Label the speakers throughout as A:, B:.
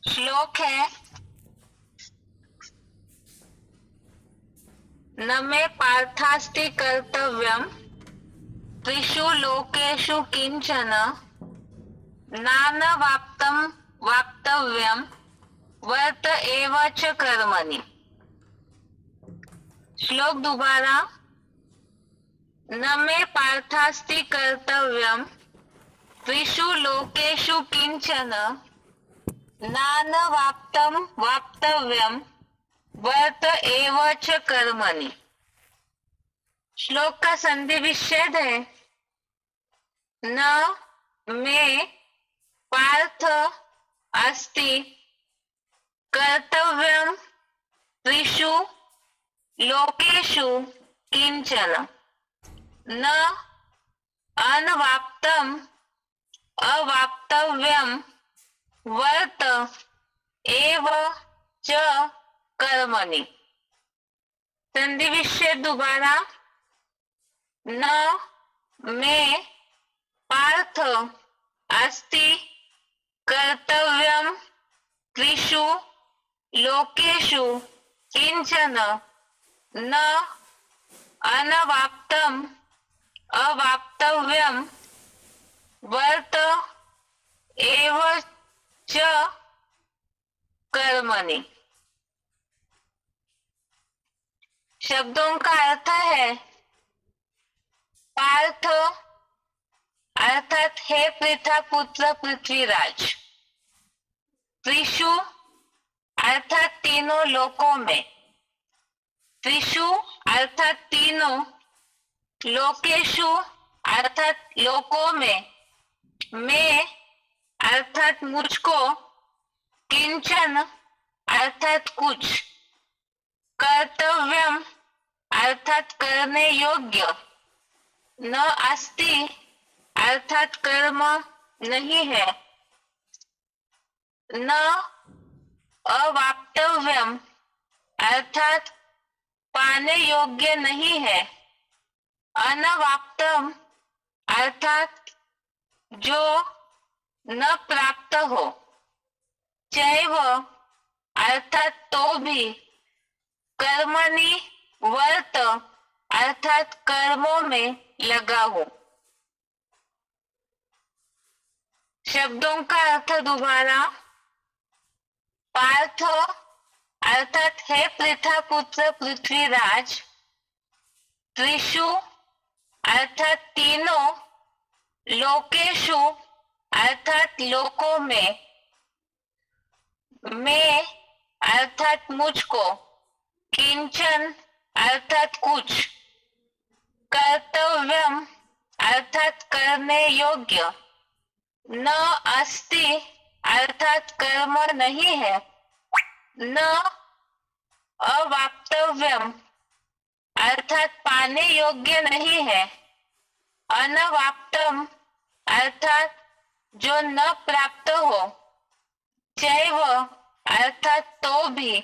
A: श्लोक है, न मे पार्थास्ति कर्तव्यम त्रिषु लोकेषु किंचन नानवाप्तं वाप्तव्यम वर्त एव च कर्मणि। श्लोक दोबारा, न मे पार्थास्ति कर्तव्यम त्रिषु लोकेषु किंचन नानवाप्तं वाप्तव्यम वर्त एव च कर्मणि। श्लोक का संधि विच्छेद है, न में पार्थ अस्ति कर्तव्यम त्रिषु लोकेषु किंचन न अनवाप्तम अवाप्तव्यम वर्त एव च कर्मणि। संधि विच्छेद दोबारा, न में पार्थ अस्ति कर्तव्यम त्रिषु लोकेषु किंचन न अनवाप्तम अवाप्तव्यम वर्त एव च कर्मणि। शब्दों का अर्थ है, पार्थ अर्थात हे पृथा पुत्र पृथ्वीराज, त्रिषु अर्थात तीनों लोकों में, त्रिषु अर्थात तीनों, लोकेषु अर्थात लोकों में अर्थात मुझको, किंचन अर्थात कुछ, कर्तव्यम अर्थात करने योग्य, न अस्ति अर्थात कर्म नहीं है, न अवाप्तव्यम अर्थात पाने योग्य नहीं है, अनवाप्तम अर्थात जो न प्राप्त हो, चैव अर्थात तो भी, कर्मणि वर्त अर्थात कर्मों में लगा हो। शब्दों का अर्थ दोबारा, पार्थ अर्थात हे पृथा पुत्र पृथ्वीराज, त्रिषु अर्थात तीनों, लोकेषु अर्थात लोकों में अर्थात मुझको, किंचन अर्थात कुछ, कर्तव्यम अर्थात करने योग्य, न अस्ति अर्थात कर्म नहीं है, न अवाप्तव्यम अर्थात पाने योग्य नहीं है, अनवाप्तम अर्थात जो न प्राप्त हो, चैव अर्थात तो भी,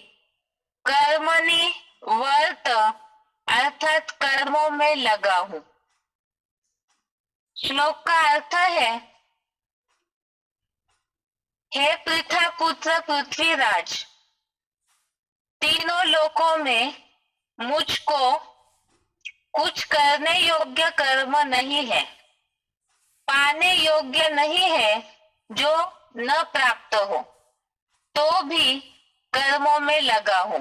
A: कर्मणि वर्त अर्थात कर्मों में लगा हूं। श्लोक का अर्थ है, हे पृथा पुत्र पृथ्वीराज, तीनों लोकों में मुझको कुछ करने योग्य कर्म नहीं है, पाने योग्य नहीं है जो न प्राप्त हो, तो भी कर्मों में लगा हूं।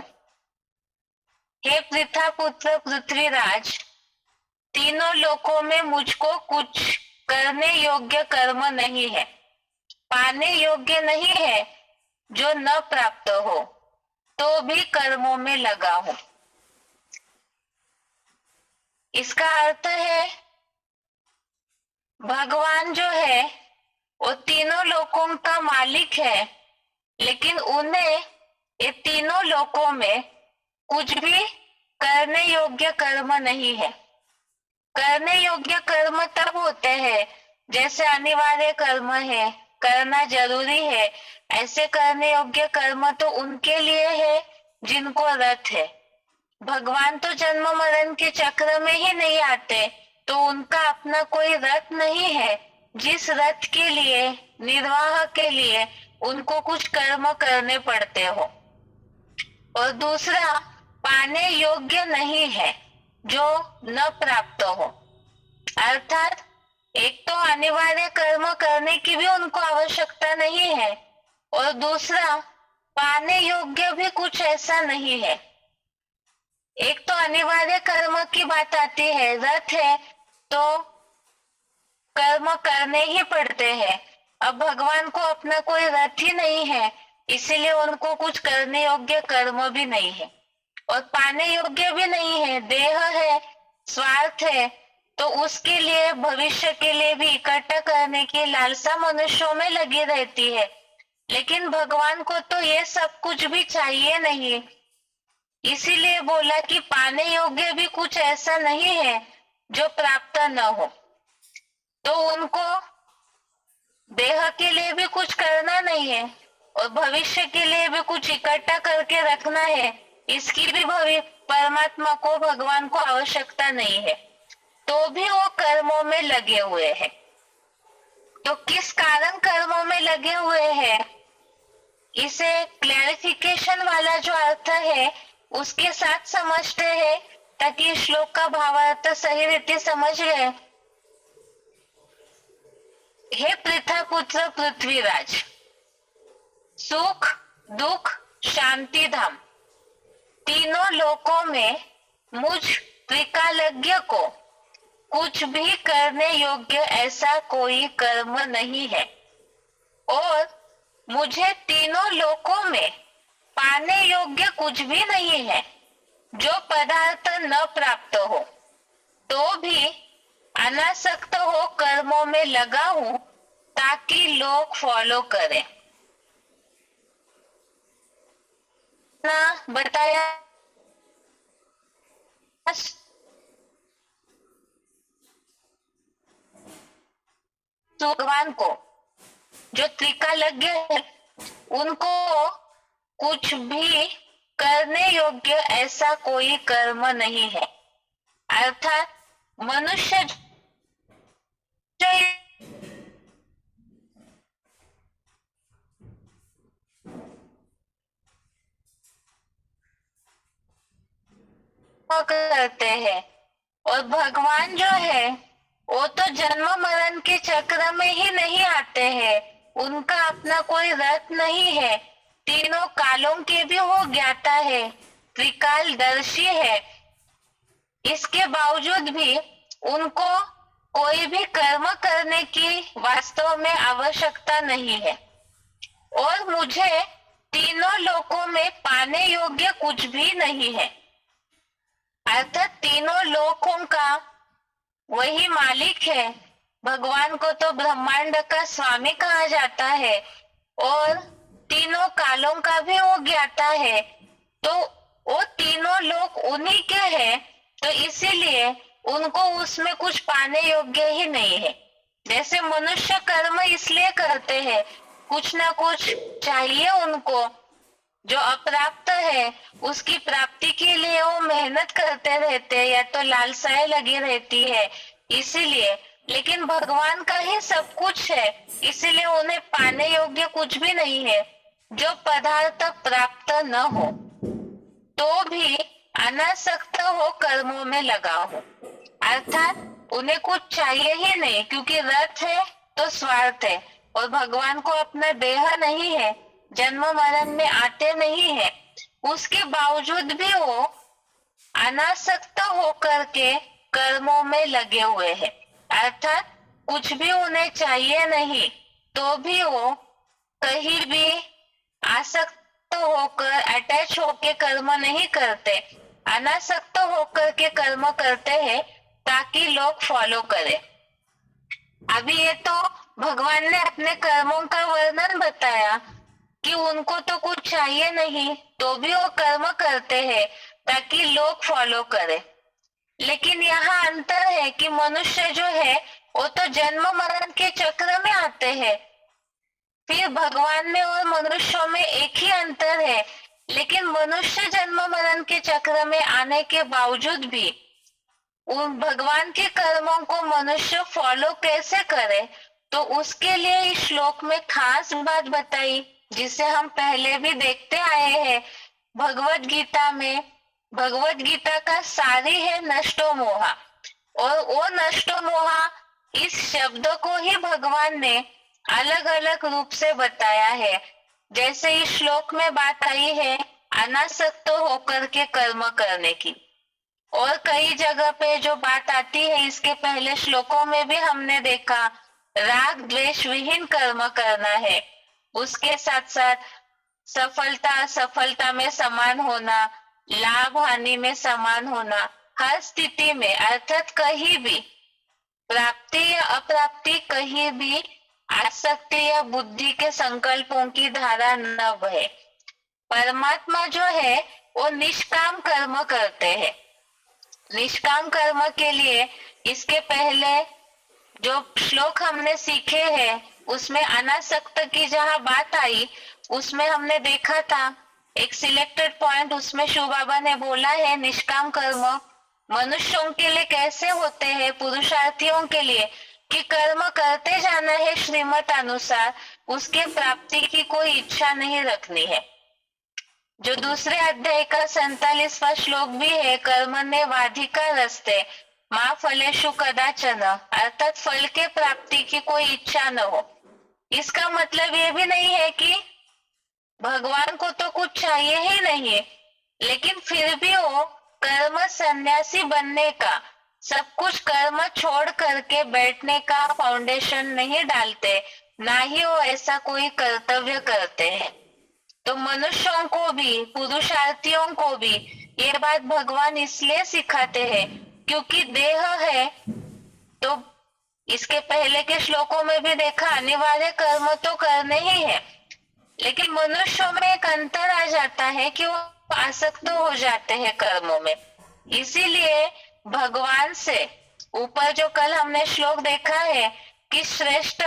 A: हे पृथा पुत्र पृथ्वीराज, तीनों लोकों में मुझको कुछ करने योग्य कर्म नहीं है, पाने योग्य नहीं है जो न प्राप्त हो, तो भी कर्मों में लगा हूं। इसका अर्थ है, भगवान जो है वो तीनों लोकों का मालिक है, लेकिन उन्हें ये तीनों लोकों में कुछ भी करने योग्य कर्म नहीं है। करने योग्य कर्म तब होते हैं जैसे अनिवार्य कर्म है, करना जरूरी है। ऐसे करने योग्य कर्म तो उनके लिए है जिनको रथ है। भगवान तो जन्म मरण के चक्र में ही नहीं आते, तो उनका अपना कोई रथ नहीं है जिस रथ के लिए, निर्वाह के लिए उनको कुछ कर्म करने पड़ते हो, और दूसरा पाने योग्य नहीं है जो न प्राप्त हो। अर्थात एक तो अनिवार्य कर्म करने की भी उनको आवश्यकता नहीं है, और दूसरा पाने योग्य भी कुछ ऐसा नहीं है। एक तो अनिवार्य कर्म की बात आती है, रथ है तो कर्म करने ही पड़ते हैं। अब भगवान को अपना कोई रथ ही नहीं है, इसीलिए उनको कुछ करने योग्य कर्म भी नहीं है, और पाने योग्य भी नहीं है। देह है, स्वार्थ है, तो उसके लिए भविष्य के लिए भी इकट्ठा करने की लालसा मनुष्यों में लगी रहती है। लेकिन भगवान को तो ये सब कुछ भी चाहिए नहीं, इसीलिए बोला कि पाने योग्य भी कुछ ऐसा नहीं है जो प्राप्त न हो। तो उनको देह के लिए भी कुछ करना नहीं है, और भविष्य के लिए भी कुछ इकट्ठा करके रखना है, इसकी भी परमात्मा को, भगवान को आवश्यकता नहीं है, तो भी वो कर्मों में लगे हुए हैं। तो किस कारण कर्मों में लगे हुए हैं, इसे क्लैरिफिकेशन वाला जो अर्थ है उसके साथ समझते हैं, ताकि श्लोक का भावार्थ सही रीति समझ गए। हे पृथा पुत्र पृथ्वीराज, सुख दुख शांति धाम तीनों लोकों में मुझ त्रिकालज्ञ को कुछ भी करने योग्य ऐसा कोई कर्म नहीं है, और मुझे तीनों लोकों में पाने योग्य कुछ भी नहीं है जो पदार्थ न प्राप्त हो, तो भी अनासक्त हो कर्मों में लगा हूं ताकि लोग फॉलो करें। ना बताया भगवान को जो त्रिकालज्ञ है उनको कुछ भी करने योग्य ऐसा कोई कर्म नहीं है। अर्थात मनुष्य करते हैं, और भगवान जो है वो तो जन्म मरण के चक्र में ही नहीं आते हैं, उनका अपना कोई रथ नहीं है, तीनों कालों के भी वो ज्ञाता है, त्रिकालदर्शी है। इसके बावजूद भी उनको कोई भी कर्म करने की वास्तव में आवश्यकता नहीं है, और मुझे तीनों लोकों में पाने योग्य कुछ भी नहीं है। अर्थात तीनों लोकों का वही मालिक है। भगवान को तो ब्रह्मांड का स्वामी कहा जाता है, और तीनों कालों का भी वो ज्ञाता है, तो वो तीनों लोक उन्हीं के हैं, तो इसीलिए उनको उसमें कुछ पाने योग्य ही नहीं है। जैसे मनुष्य कर्म इसलिए करते हैं, कुछ ना कुछ चाहिए उनको, जो अप्राप्त है उसकी प्राप्ति के लिए वो मेहनत करते रहते हैं, या तो लालसाएं लगी रहती है, इसीलिए। लेकिन भगवान का ही सब कुछ है, इसीलिए उन्हें पाने योग्य कुछ भी नहीं है जो पदार्थ प्राप्त न हो, तो भी अनासक्त हो कर्मों में लगा हो। अर्थात उन्हें कुछ चाहिए ही नहीं, क्योंकि रथ है तो स्वार्थ है, और भगवान को अपना देह नहीं है, जन्म मरण में आते नहीं है, उसके बावजूद भी वो अनासक्त होकर के कर्मों में लगे हुए हैं। अर्थात कुछ भी उन्हें चाहिए नहीं, तो भी वो कहीं भी आसक्त होकर, अटैच होकर कर्म नहीं करते, अनासक्त होकर के कर्म करते हैं ताकि लोग फॉलो करें। अभी ये तो भगवान ने अपने कर्मों का वर्णन बताया कि उनको तो कुछ चाहिए नहीं, तो भी वो कर्म करते हैं ताकि लोग फॉलो करें। लेकिन यहाँ अंतर है कि मनुष्य जो है वो तो जन्म मरण के चक्र में आते हैं। फिर भगवान में और मनुष्यों में एक ही अंतर है, लेकिन मनुष्य जन्म मरण के चक्र में आने के बावजूद भी उन भगवान के कर्मों को मनुष्य फॉलो कैसे करे, तो उसके लिए इस श्लोक में खास बात बताई, जिसे हम पहले भी देखते आए हैं भगवत गीता में। भगवत गीता का सारी है नष्टो मोहा, और वो नष्टो मोहा इस शब्द को ही भगवान ने अलग अलग रूप से बताया है। जैसे इस श्लोक में बात आई है अनासक्त होकर के कर्म करने की, और कई जगह पे जो बात आती है इसके पहले श्लोकों में भी हमने देखा राग द्वेष विहीन कर्म करना है। उसके साथ साथ सफलता असफलता में समान होना, लाभ हानि में समान होना, हर स्थिति में अर्थात कहीं भी प्राप्ति या अप्राप्ति कहीं भी आसक्ति या बुद्धि के संकल्पों की धारा न बहे। परमात्मा जो है वो निष्काम कर्म करते हैं। निष्काम कर्म के लिए इसके पहले जो श्लोक हमने सीखे हैं उसमें अनासक्त की जहाँ बात आई उसमें हमने देखा था एक सिलेक्टेड पॉइंट, उसमें शिव बाबा ने बोला है निष्काम कर्म मनुष्यों के लिए कैसे होते हैं, पुरुषार्थियों के लिए, कि कर्म करते जाना है श्रीमत अनुसार, उसके प्राप्ति की कोई इच्छा नहीं रखनी है। जो दूसरे अध्याय का 47वां श्लोक भी है, कर्मण्ये वाधिका रस्ते मां फलेषु कदाचन, अर्थात फल के प्राप्ति की कोई इच्छा न हो। इसका मतलब ये भी नहीं है कि भगवान को तो कुछ चाहिए ही नहीं, लेकिन फिर भी वो कर्म सन्यासी बनने का, सब कुछ कर्म छोड़ करके बैठने का फाउंडेशन नहीं डालते, ना ही वो ऐसा कोई कर्तव्य करते हैं। तो मनुष्यों को भी, पुरुषार्थियों को भी ये बात भगवान इसलिए सिखाते हैं क्योंकि देह है। तो इसके पहले के श्लोकों में भी देखा अनिवार्य कर्म तो करने ही है, लेकिन मनुष्यों में एक अंतर आ जाता है कि वो आसक्त हो जाते हैं कर्मों में। इसीलिए भगवान से ऊपर जो कल हमने श्लोक देखा है कि श्रेष्ठ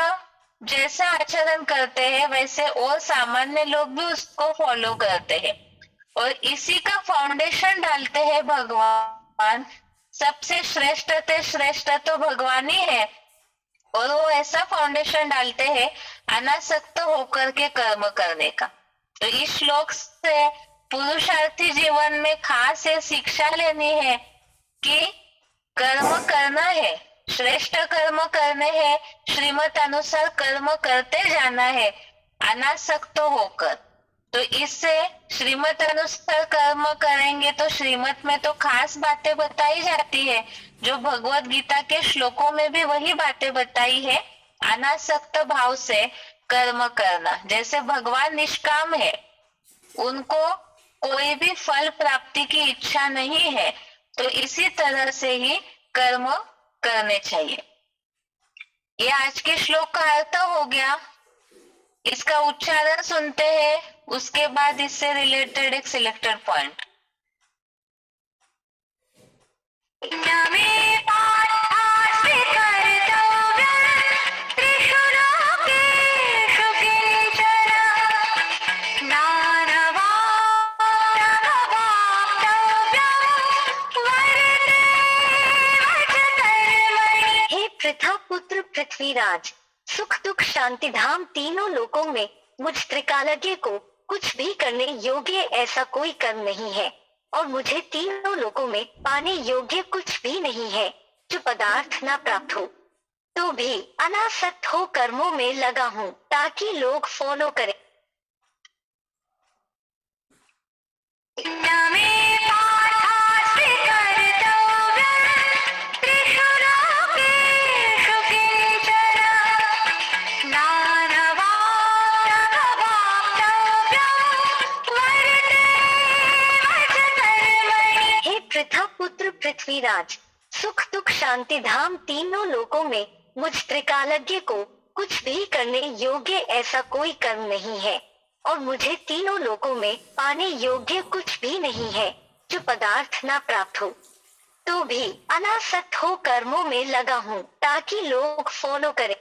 A: जैसा आचरण करते हैं वैसे और सामान्य लोग भी उसको फॉलो करते हैं, और इसी का फाउंडेशन डालते हैं भगवान। सबसे श्रेष्ठ तो भगवान ही है, और वो ऐसा फाउंडेशन डालते हैं अनासक्त होकर के कर्म करने का। तो इस श्लोक से पुरुषार्थी जीवन में खास ये शिक्षा लेनी है कि कर्म करना है, श्रेष्ठ कर्म करने हैं, श्रीमत अनुसार कर्म करते जाना है अनासक्त होकर। तो इससे श्रीमत अनुसार कर्म करेंगे तो श्रीमत में तो खास बातें बताई जाती है, जो भगवत गीता के श्लोकों में भी वही बातें बताई है, अनासक्त भाव से कर्म करना। जैसे भगवान निष्काम है, उनको कोई भी फल प्राप्ति की इच्छा नहीं है, तो इसी तरह से ही कर्म करने चाहिए। ये आज के श्लोक का अर्थ हो गया। इसका उच्चारण सुनते हैं, उसके बाद इससे रिलेटेड एक सिलेक्टेड पॉइंट।
B: पृथा पुत्र पृथ्वीराज, सुख दुख शांति धाम तीनों लोकों में मुझ त्रिकालज्ञ को कुछ भी करने योग्य ऐसा कोई कर्म नहीं है, और मुझे तीनों लोकों में पाने योग्य कुछ भी नहीं है जो पदार्थ न प्राप्त हो। तो भी अनासक्त हो कर्मों में लगा हूँ ताकि लोग फॉलो करें। पृथा पुत्र पृथ्वीराज, सुख दुख शांति धाम तीनों लोकों में मुझ त्रिकालज्ञ को कुछ भी करने योग्य ऐसा कोई कर्म नहीं है, और मुझे तीनों लोकों में पाने योग्य कुछ भी नहीं है जो पदार्थ न प्राप्त हो। तो भी अनासक्त हो कर्मों में लगा हूँ ताकि लोग फॉलो करें।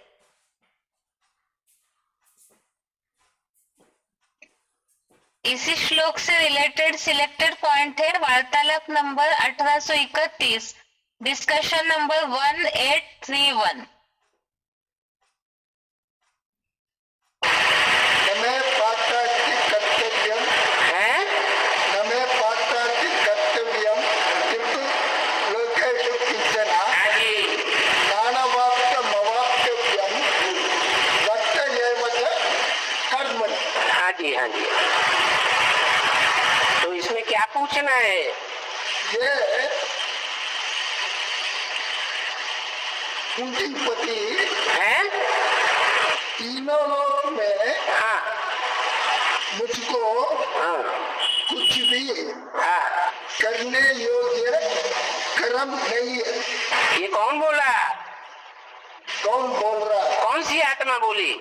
A: इसी श्लोक से रिलेटेड सिलेक्टेड पॉइंट है वार्तालाप नंबर 1831, डिस्कशन नंबर 1831।
C: क्या पूछना है?
D: ये पूंजीपति
C: हैं?
D: तीनों लोक में
C: हाँ
D: मुझको
C: हाँ
D: कुछ भी
C: हाँ।
D: करने योग्य कर्म नहीं है।
C: ये कौन बोला?
D: कौन बोल रहा है?
C: कौन सी आत्मा बोली?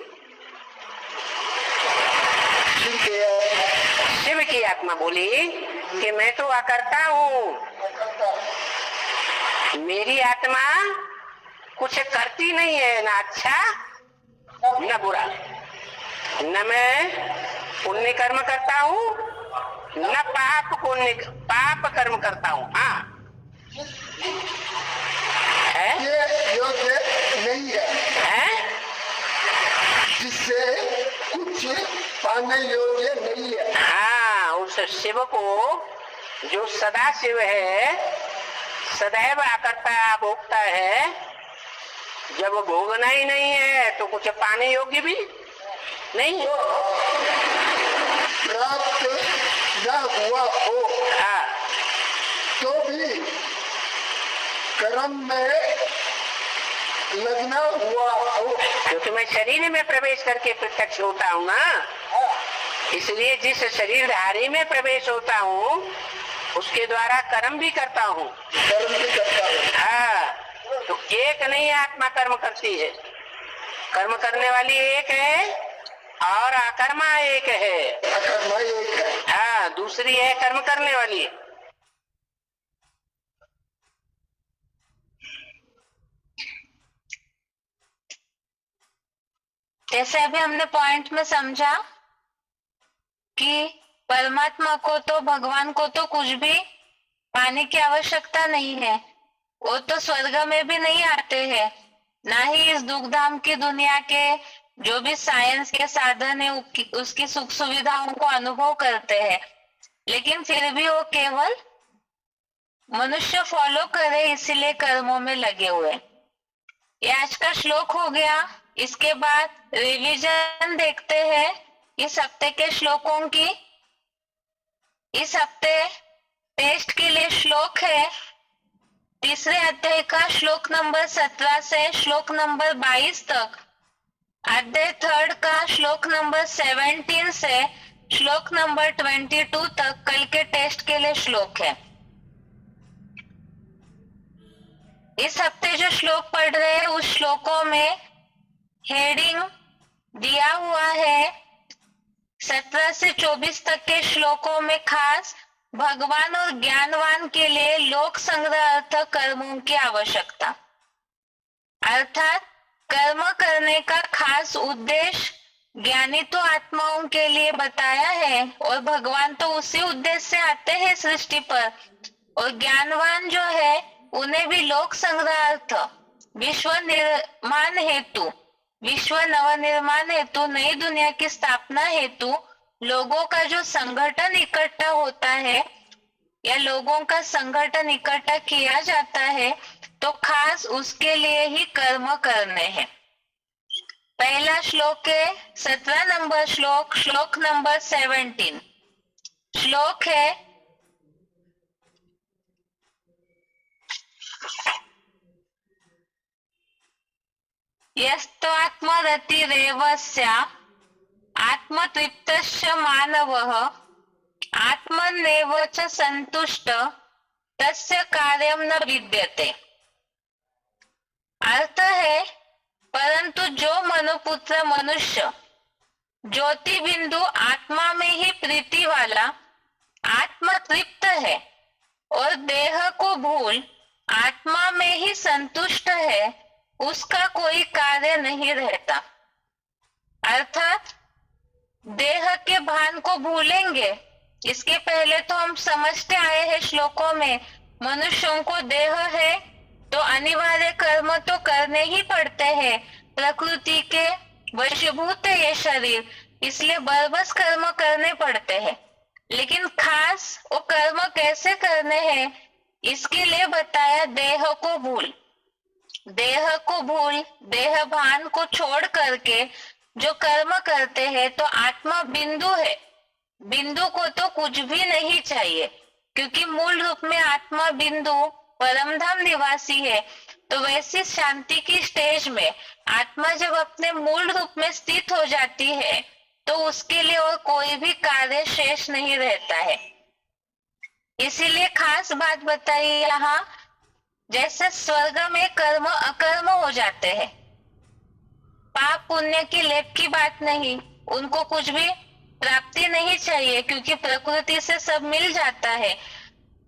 D: ठीक है,
C: शिव की आत्मा बोली कि मैं तो अकर्ता हूँ, मेरी आत्मा कुछ करती नहीं है, ना अच्छा न बुरा। न मैं पुण्य कर्म करता हूँ न पाप कर्म करता हूँ। हाँ है?
D: ये योग्य नहीं है,
C: है?
D: जिससे कुछ पाने योग्य नहीं है।
C: हाँ, उस शिव को जो सदा शिव है, सदैव आकर्ता भोगता है, जब भोगना ही नहीं है तो कुछ पाने योग्य भी नहीं है।
D: प्राप्त न हुआ हो
C: हाँ
D: तो भी कर्म में लगना हुआ हो।
C: क्योंकि मैं शरीर में प्रवेश करके प्रत्यक्ष होता हूँ ना, इसलिए जिस शरीरधारी में प्रवेश होता हूँ उसके द्वारा कर्म भी करता हूँ।
D: कर्म भी करता हूँ।
C: हाँ, तो एक नहीं आत्मा कर्म करती है, कर्म करने वाली एक है और अकर्मा एक है।
D: अकर्मा एक है।
C: हाँ, दूसरी है कर्म करने वाली।
A: जैसे अभी हमने पॉइंट में समझा कि परमात्मा को तो, भगवान को तो कुछ भी पाने की आवश्यकता नहीं है, वो तो स्वर्ग में भी नहीं आते हैं, ना ही इस दुखधाम की दुनिया के जो भी साइंस के साधन है उसकी सुख सुविधाओं को अनुभव करते हैं, लेकिन फिर भी वो केवल मनुष्य फॉलो करे इसीलिए कर्मों में लगे हुए। ये आज का श्लोक हो गया। इसके बाद रिवीजन देखते हैं इस हफ्ते के श्लोकों की। इस हफ्ते टेस्ट के लिए श्लोक है तीसरे अध्याय का श्लोक नंबर 17 से श्लोक नंबर 22 तक, अध्याय 3 का श्लोक नंबर 17 से श्लोक नंबर 22 तक कल के टेस्ट के लिए श्लोक है। इस हफ्ते जो श्लोक पढ़ रहे हैं उस श्लोकों में हेडिंग दिया हुआ है 17 से 24 तक के श्लोकों में खास भगवान और ज्ञानवान के लिए लोक संग्रह अर्थ कर्मों की आवश्यकता, अर्थात कर्म करने का खास उद्देश्य ज्ञानी तो आत्माओं के लिए बताया है और भगवान तो उसी उद्देश्य से आते हैं सृष्टि पर, और ज्ञानवान जो है उन्हें भी लोक संग्रहार्थ, विश्व निर्माण हेतु, विश्व नवनिर्माण हेतु, नई दुनिया की स्थापना हेतु लोगों का जो संगठन इकट्ठा होता है या लोगों का संगठन इकट्ठा किया जाता है तो खास उसके लिए ही कर्म करने हैं। पहला श्लोक है 17 नंबर श्लोक, श्लोक नंबर 17। श्लोक है यस्तो आत्मरतिरेव स्यात् आत्मतृप्तस्य मानवः आत्मन्नेव च संतुष्ट तस्य कार्यम न विद्यते। अर्थ है, परंतु जो मनुपुत्र मनुष्य ज्योति बिंदु आत्मा में ही प्रीति वाला, आत्म तृप्त है और देह को भूल आत्मा में ही संतुष्ट है, उसका कोई कार्य नहीं रहता। अर्थात देह के भान को भूलेंगे। इसके पहले तो हम समझते आए हैं श्लोकों में, मनुष्यों को देह है तो अनिवार्य कर्म तो करने ही पड़ते हैं, प्रकृति के वशीभूत है ये शरीर, इसलिए बरबस कर्म करने पड़ते हैं। लेकिन खास वो कर्म कैसे करने हैं इसके लिए बताया देह को भूल। देह को भूल, देह भान को छोड़ करके जो कर्म करते हैं तो आत्मा बिंदु है, बिंदु को तो कुछ भी नहीं चाहिए, क्योंकि मूल रूप में आत्मा बिंदु परमधाम निवासी है। तो वैसी शांति की स्टेज में आत्मा जब अपने मूल रूप में स्थित हो जाती है तो उसके लिए और कोई भी कार्य शेष नहीं रहता है। इसीलिए खास बात बताई यहाँ, जैसे स्वर्ग में कर्म अकर्म हो जाते हैं, पाप पुण्य की लेप की बात नहीं, उनको कुछ भी प्राप्ति नहीं चाहिए क्योंकि प्रकृति से सब मिल जाता है।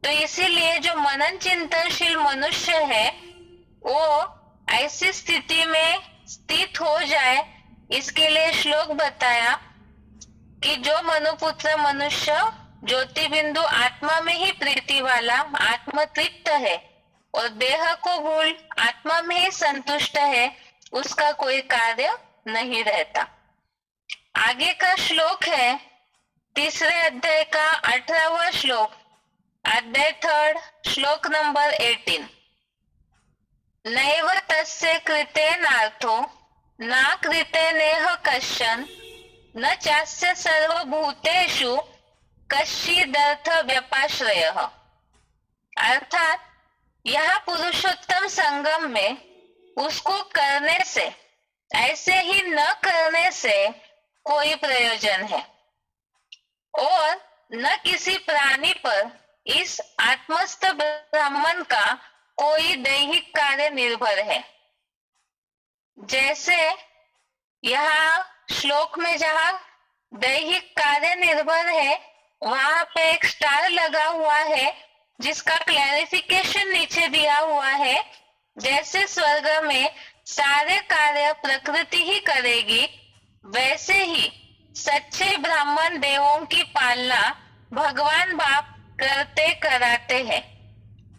A: तो इसीलिए जो मनन चिंतनशील मनुष्य है वो ऐसी स्थिति में स्थित हो जाए, इसके लिए श्लोक बताया कि जो मनुपुत्र मनुष्य ज्योति बिंदु आत्मा में ही प्रीति वाला आत्म तृप्त है और देह को भूल आत्मा में ही संतुष्ट है, उसका कोई कार्य नहीं रहता। आगे का श्लोक है तीसरे अध्याय का 18वां श्लोक, अध्याय 3 श्लोक नंबर 18। नैव तस्य कृते नार्थो न कृते नेह कश्चन न चास्य सर्वभूतेषु कश्चिदर्थ व्यपाश्रयः। अर्थात यह पुरुषोत्तम संगम में उसको करने से, ऐसे ही न करने से कोई प्रयोजन है और न किसी प्राणी पर इस आत्मस्थ ब्राह्मण का कोई दैहिक कार्य निर्भर है। जैसे यहाँ श्लोक में जहाँ दैहिक कार्य निर्भर है वहां पे एक स्टार लगा हुआ है जिसका क्लैरिफिकेशन नीचे दिया हुआ है। जैसे स्वर्ग में सारे कार्य प्रकृति ही करेगी, वैसे ही सच्चे ब्राह्मण देवों की पालना भगवान बाप करते कराते हैं।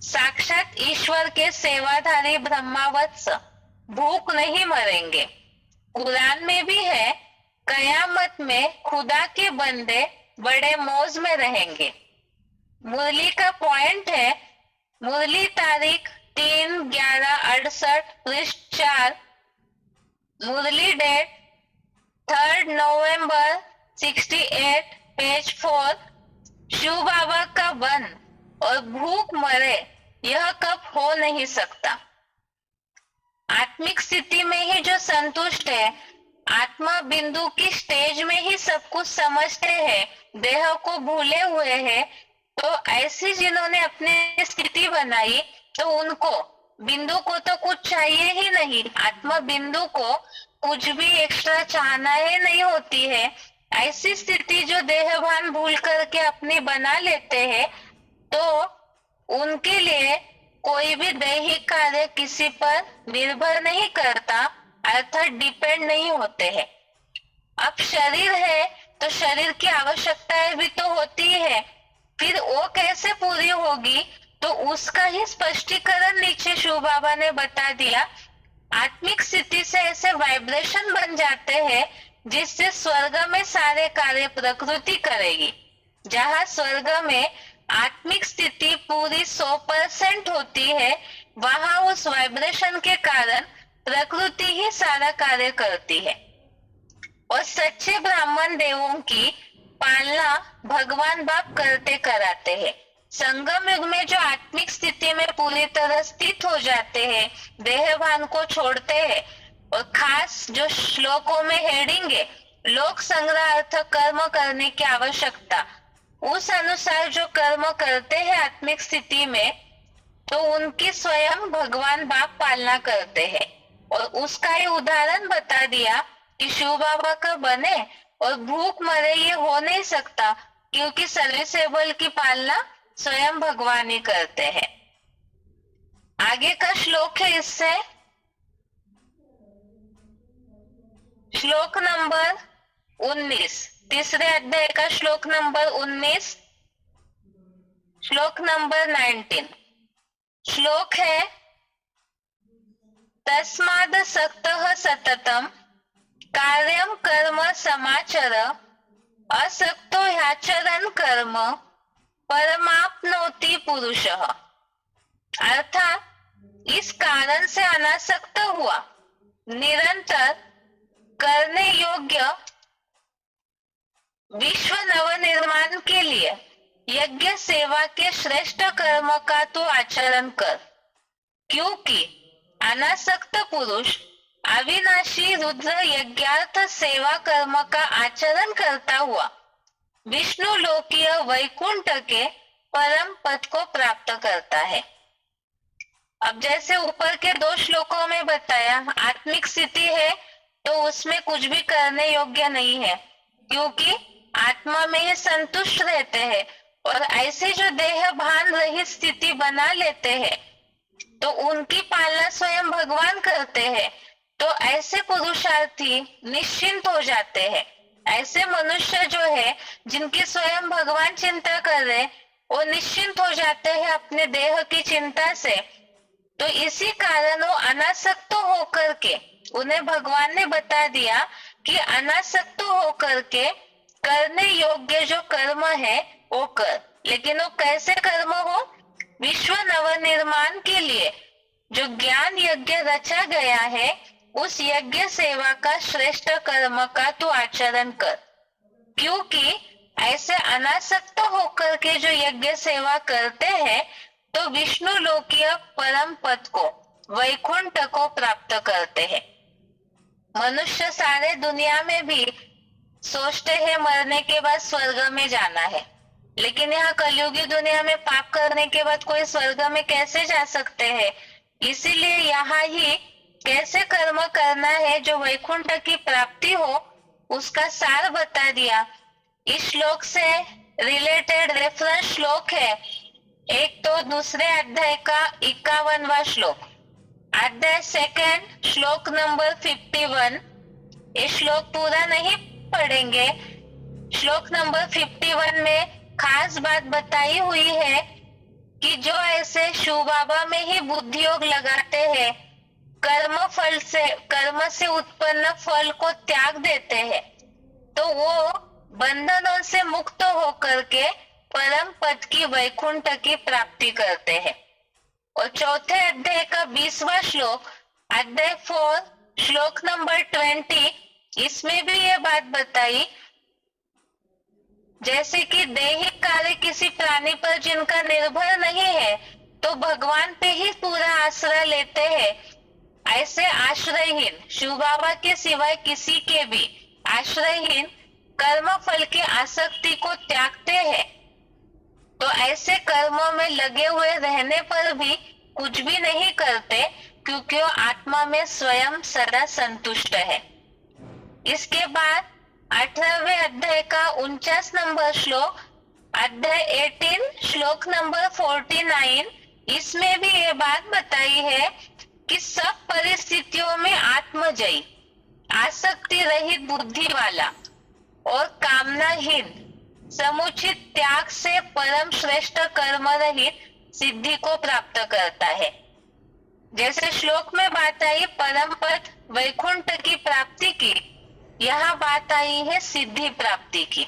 A: साक्षात ईश्वर के सेवाधारी ब्रह्मावत्स भूख नहीं मरेंगे। कुरान में भी है, कयामत में खुदा के बंदे बड़े मौज में रहेंगे। मुरली का पॉइंट है, मुरली तारीख 3/11/68 पृष्ठ 4, मुरली डेट 3 नवंबर 68 पेज 4। शिव बाबा का वन और भूख मरे यह कब हो नहीं सकता। आत्मिक स्थिति में ही जो संतुष्ट है, आत्मा बिंदु की स्टेज में ही सब कुछ समझते हैं, देह को भूले हुए हैं, तो ऐसी जिन्होंने अपनी स्थिति बनाई तो उनको बिंदु को तो कुछ चाहिए ही नहीं। आत्मा बिंदु को कुछ भी एक्स्ट्रा चाहना ही नहीं होती है। ऐसी स्थिति जो देहभान भूल करके अपनी बना लेते हैं तो उनके लिए कोई भी दैहिक कार्य किसी पर निर्भर नहीं करता, अर्थात डिपेंड नहीं होते हैं। अब शरीर है तो शरीर की आवश्यकताएं भी तो होती है, फिर वो कैसे पूरी होगी तो उसका ही स्पष्टीकरण नीचे शिव बाबा ने बता दिया। आत्मिक स्थिति से ऐसे वाइब्रेशन बन जाते हैं जिससे स्वर्ग में सारे कार्य प्रकृति करेगी। जहाँ स्वर्ग में आत्मिक स्थिति पूरी 100% होती है, वहां उस वाइब्रेशन के कारण प्रकृति ही सारा कार्य करती है और सच्चे ब्राह्मण देवों की पालना भगवान बाप करते कराते हैं। संगम युग में जो आत्मिक स्थिति में पूरी तरह स्थित हो जाते हैं, देहभान को छोड़ते हैं, और खास जो श्लोकों में हेडिंग है लोक संग्रह अर्थ कर्म करने की आवश्यकता, उस अनुसार जो कर्म करते हैं आत्मिक स्थिति में, तो उनकी स्वयं भगवान बाप पालना करते हैं। और उसका ही उदाहरण बता दिया कि शिव बाबा का बने और भूख मरे ये हो नहीं सकता, क्योंकि सर्विसेबल की पालना स्वयं भगवान ही करते हैं। आगे का श्लोक है, इससे श्लोक नंबर 19, तीसरे अध्याय का श्लोक नंबर 19, श्लोक नंबर 19। श्लोक है तस्माद सक्तः सततम कार्यम कर्म समाचर असक्तो ह्याचरन् कर्म परमाप्नोति पुरुषः। अर्थात इस कारण से अनासक्त हुआ, निरंतर करने योग्य विश्व नवनिर्माण के लिए यज्ञ सेवा के श्रेष्ठ कर्म का तू आचरण कर, क्योंकि अनासक्त पुरुष अविनाशी रुद्र यज्ञार्थ सेवा कर्म का आचरण करता हुआ विष्णु लोकीय वैकुंठ के परम पद को प्राप्त करता है। अब जैसे ऊपर के 2 श्लोकों में बताया, आत्मिक स्थिति है तो उसमें कुछ भी करने योग्य नहीं है, क्योंकि आत्मा में ही संतुष्ट रहते हैं। और ऐसे जो देह भान रहित स्थिति बना लेते हैं तो उनकी पालना स्वयं भगवान करते हैं। तो ऐसे पुरुषार्थी निश्चिंत हो जाते हैं। ऐसे मनुष्य जो है जिनकी स्वयं भगवान चिंता कर रहे, वो निश्चिंत हो जाते हैं अपने देह की चिंता से। तो इसी कारण वो अनासक्त होकर के, उन्हें भगवान ने बता दिया कि अनासक्त होकर के करने योग्य जो कर्म है वो कर। लेकिन वो कैसे कर्म हो? विश्व नवनिर्माण के लिए जो ज्ञान यज्ञ रचा गया है, उस यज्ञ सेवा का श्रेष्ठ कर्म का तू आचरण कर, क्योंकि ऐसे अनासक्त होकर के जो यज्ञ सेवा करते हैं तो विष्णु लोकीय परम पद को, वैकुंठ को प्राप्त करते हैं। मनुष्य सारे दुनिया में भी सोचते हैं मरने के बाद स्वर्ग में जाना है, लेकिन यहाँ कलयुगी दुनिया में पाप करने के बाद कोई स्वर्ग में कैसे जा सकते हैं? इसीलिए यहाँ ही कैसे कर्म करना है जो वैकुंठ की प्राप्ति हो, उसका सार बता दिया। इस श्लोक से रिलेटेड रेफरेंस श्लोक है, एक तो दूसरे अध्याय का 51वां श्लोक, अध्याय 2 श्लोक नंबर 51। ये श्लोक पूरा नहीं पढ़ेंगे। श्लोक नंबर 51 में खास बात बताई हुई है कि जो ऐसे शिव बाबा में ही बुद्धि योग लगाते हैं, कर्म से उत्पन्न फल को त्याग देते हैं, तो वो बंधनों से मुक्त होकर के परम पद की वैकुंठ की प्राप्ति करते हैं। और चौथे अध्याय का 20वां श्लोक, अध्याय 4 श्लोक नंबर 20, इसमें भी ये बात बताई, जैसे कि दैहिक कार्य किसी प्राणी पर जिनका निर्भर नहीं है तो भगवान पे ही पूरा आश्रय लेते हैं, ऐसे आश्रयहीन, शिव बाबा के सिवाय किसी के भी आश्रयहीन कर्म फल की आसक्ति को त्यागते हैं। तो ऐसे कर्मों में लगे हुए रहने पर भी कुछ भी नहीं करते, क्योंकि वो आत्मा में स्वयं सदा संतुष्ट है। इसके बाद 18वें अध्याय का 49 नंबर श्लोक, अध्याय 18 श्लोक नंबर 49, इसमें भी ये बात बताई है कि सब परिस्थितियों में आत्मजयी, आसक्ति रहित बुद्धि वाला और कामनाहीन समुचित त्याग से परम श्रेष्ठ कर्म रहित सिद्धि को प्राप्त करता है। जैसे श्लोक में बात आई परम पद वैकुंठ की प्राप्ति की, यहाँ बात आई है सिद्धि प्राप्ति की।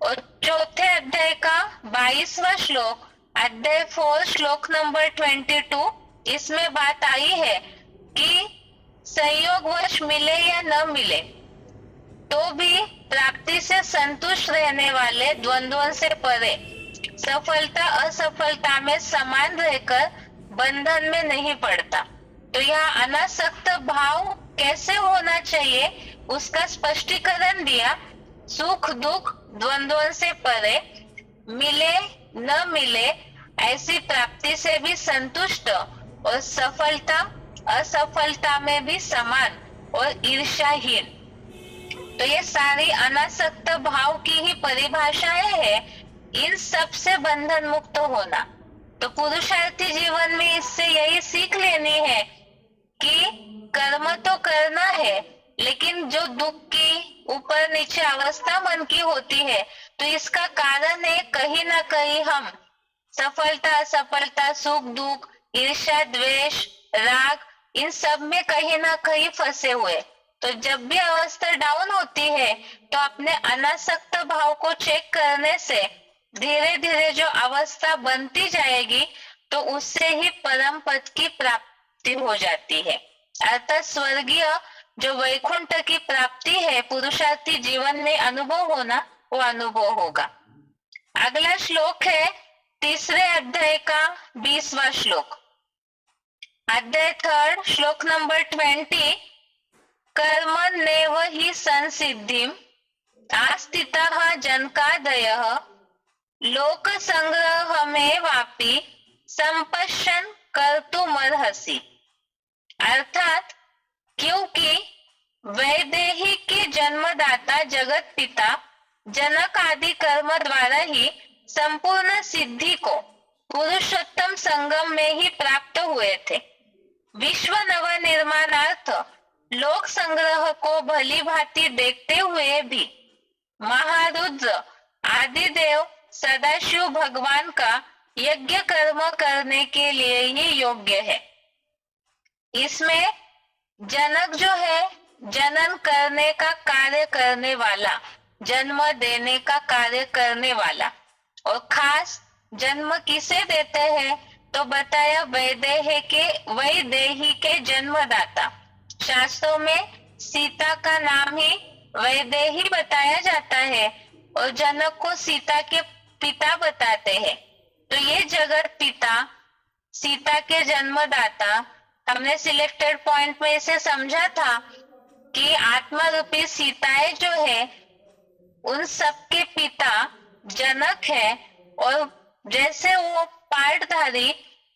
A: और चौथे अध्याय का 22वां श्लोक, अध्याय 4 श्लोक नंबर 22, इसमें बात आई है कि संयोगवश मिले या न मिले तो भी प्राप्ति से संतुष्ट रहने वाले द्वंद्वों से परे, सफलता असफलता में समान रहकर बंधन में नहीं पड़ता। तो यहाँ अनासक्त भाव कैसे होना चाहिए उसका स्पष्टीकरण दिया। सुख दुख द्वंद्वों से परे, मिले न मिले ऐसी प्राप्ति से भी संतुष्ट और सफलता असफलता में भी समान और ईर्ष्याहीन। तो ये सारी अनासक्त भाव की ही परिभाषाएं है, इन सब से बंधन मुक्त होना। तो पुरुषार्थी जीवन में इससे यही सीख लेनी है कि कर्म तो करना है, लेकिन जो दुख की ऊपर नीचे अवस्था मन की होती है तो इसका कारण है कहीं ना कहीं हम सफलता असफलता, सुख दुख, ईर्ष्या द्वेष राग, इन सब में कहीं ना कहीं फंसे हुए। तो जब भी अवस्था डाउन होती है तो अपने अनासक्त भाव को चेक करने से धीरे धीरे जो अवस्था बनती जाएगी तो उससे ही परम पद की प्राप्ति हो जाती है। अर्थात स्वर्गीय जो वैकुंठ की प्राप्ति है, पुरुषार्थी जीवन में अनुभव होना, वो अनुभव होगा। अगला श्लोक है तीसरे अध्याय का 20वां श्लोक। अध्याय 3 श्लोक नंबर 20। कर्मण्येव हि संसिद्धिं आस्थितः जनकादयः लोक संग्रहमेवापि संपश्यन् कर्तुमर्हसि। अर्थात क्योंकि वैदेही के जन्मदाता जगत पिता जनक आदि कर्म द्वारा ही संपूर्ण सिद्धि को पुरुषोत्तम संगम में ही प्राप्त हुए थे। विश्व नवनिर्माणार्थ लोक संग्रह को भली भांति देखते हुए भी महारुद्र आदिदेव सदाशिव भगवान का यज्ञ कर्म करने के लिए ही योग्य है। इसमें जनक जो है जनन करने का कार्य करने वाला, जन्म देने का कार्य करने वाला, और खास जन्म किसे देते हैं तो बताया वैदेही के जन्मदाता। शास्त्रों में सीता का नाम ही वैदेही बताया जाता है और जनक को सीता के पिता बताते हैं। तो ये जगत पिता सीता के जन्मदाता, हमने सिलेक्टेड पॉइंट में इसे समझा था कि आत्मा रूपी सीताएं जो है उन सबके पिता जनक है, और जैसे वो पाठधारी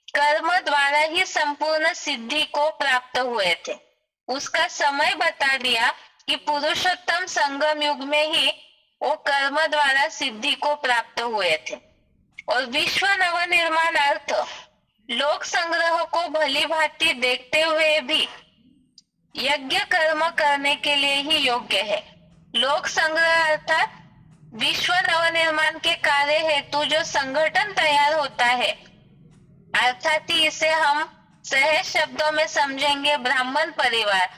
A: कर्म द्वारा ही संपूर्ण सिद्धि को प्राप्त हुए थे, उसका समय बता दिया कि पुरुषोत्तम संगम युग में ही वो कर्म द्वारा सिद्धि को प्राप्त हुए थे। और विश्व नवनिर्माण अर्थ लोक संग्रह को भली भांति देखते हुए भी यज्ञ कर्म करने के लिए ही योग्य है। लोक संग्रह अर्थात विश्व नवनिर्माण के कार्य हेतु जो संगठन तैयार होता है, अर्थात इसे हम सहज शब्दों में समझेंगे ब्राह्मण परिवार।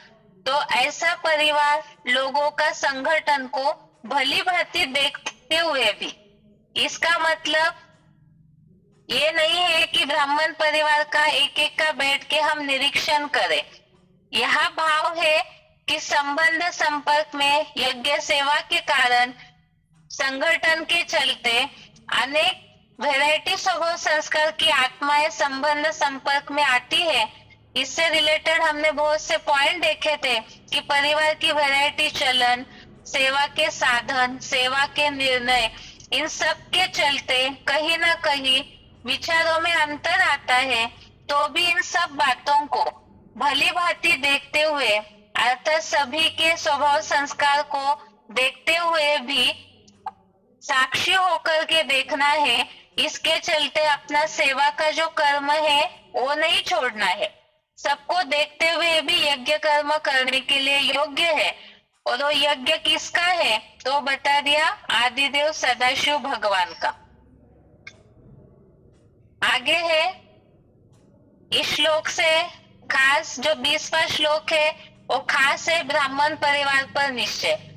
A: तो ऐसा परिवार लोगों का संगठन को भली भांति देखते हुए भी, इसका मतलब ये नहीं है कि ब्राह्मण परिवार का एक एक का बैठ के हम निरीक्षण करें। यह भाव है कि संबंध संपर्क में यज्ञ सेवा के कारण संगठन के चलते अनेक वैरायटी स्वभाव संस्कार की आत्माएं संबंध संपर्क में आती है। इससे रिलेटेड हमने बहुत से पॉइंट देखे थे कि परिवार की वैरायटी चलन, सेवा के साधन, सेवा के निर्णय, इन सब के चलते कहीं ना कहीं विचारों में अंतर आता है। तो भी इन सब बातों को भली भांति देखते हुए अर्थात सभी के स्वभाव संस्कार को देखते हुए भी साक्षी होकर के देखना है। इसके चलते अपना सेवा का जो कर्म है वो नहीं छोड़ना है। सबको देखते हुए भी यज्ञ कर्म करने के लिए योग्य है। और वो यज्ञ किसका है तो बता दिया, आदिदेव सदाशिव भगवान का। आगे है इस श्लोक से खास जो 20वां श्लोक है वो खास है ब्राह्मण परिवार पर निश्चय।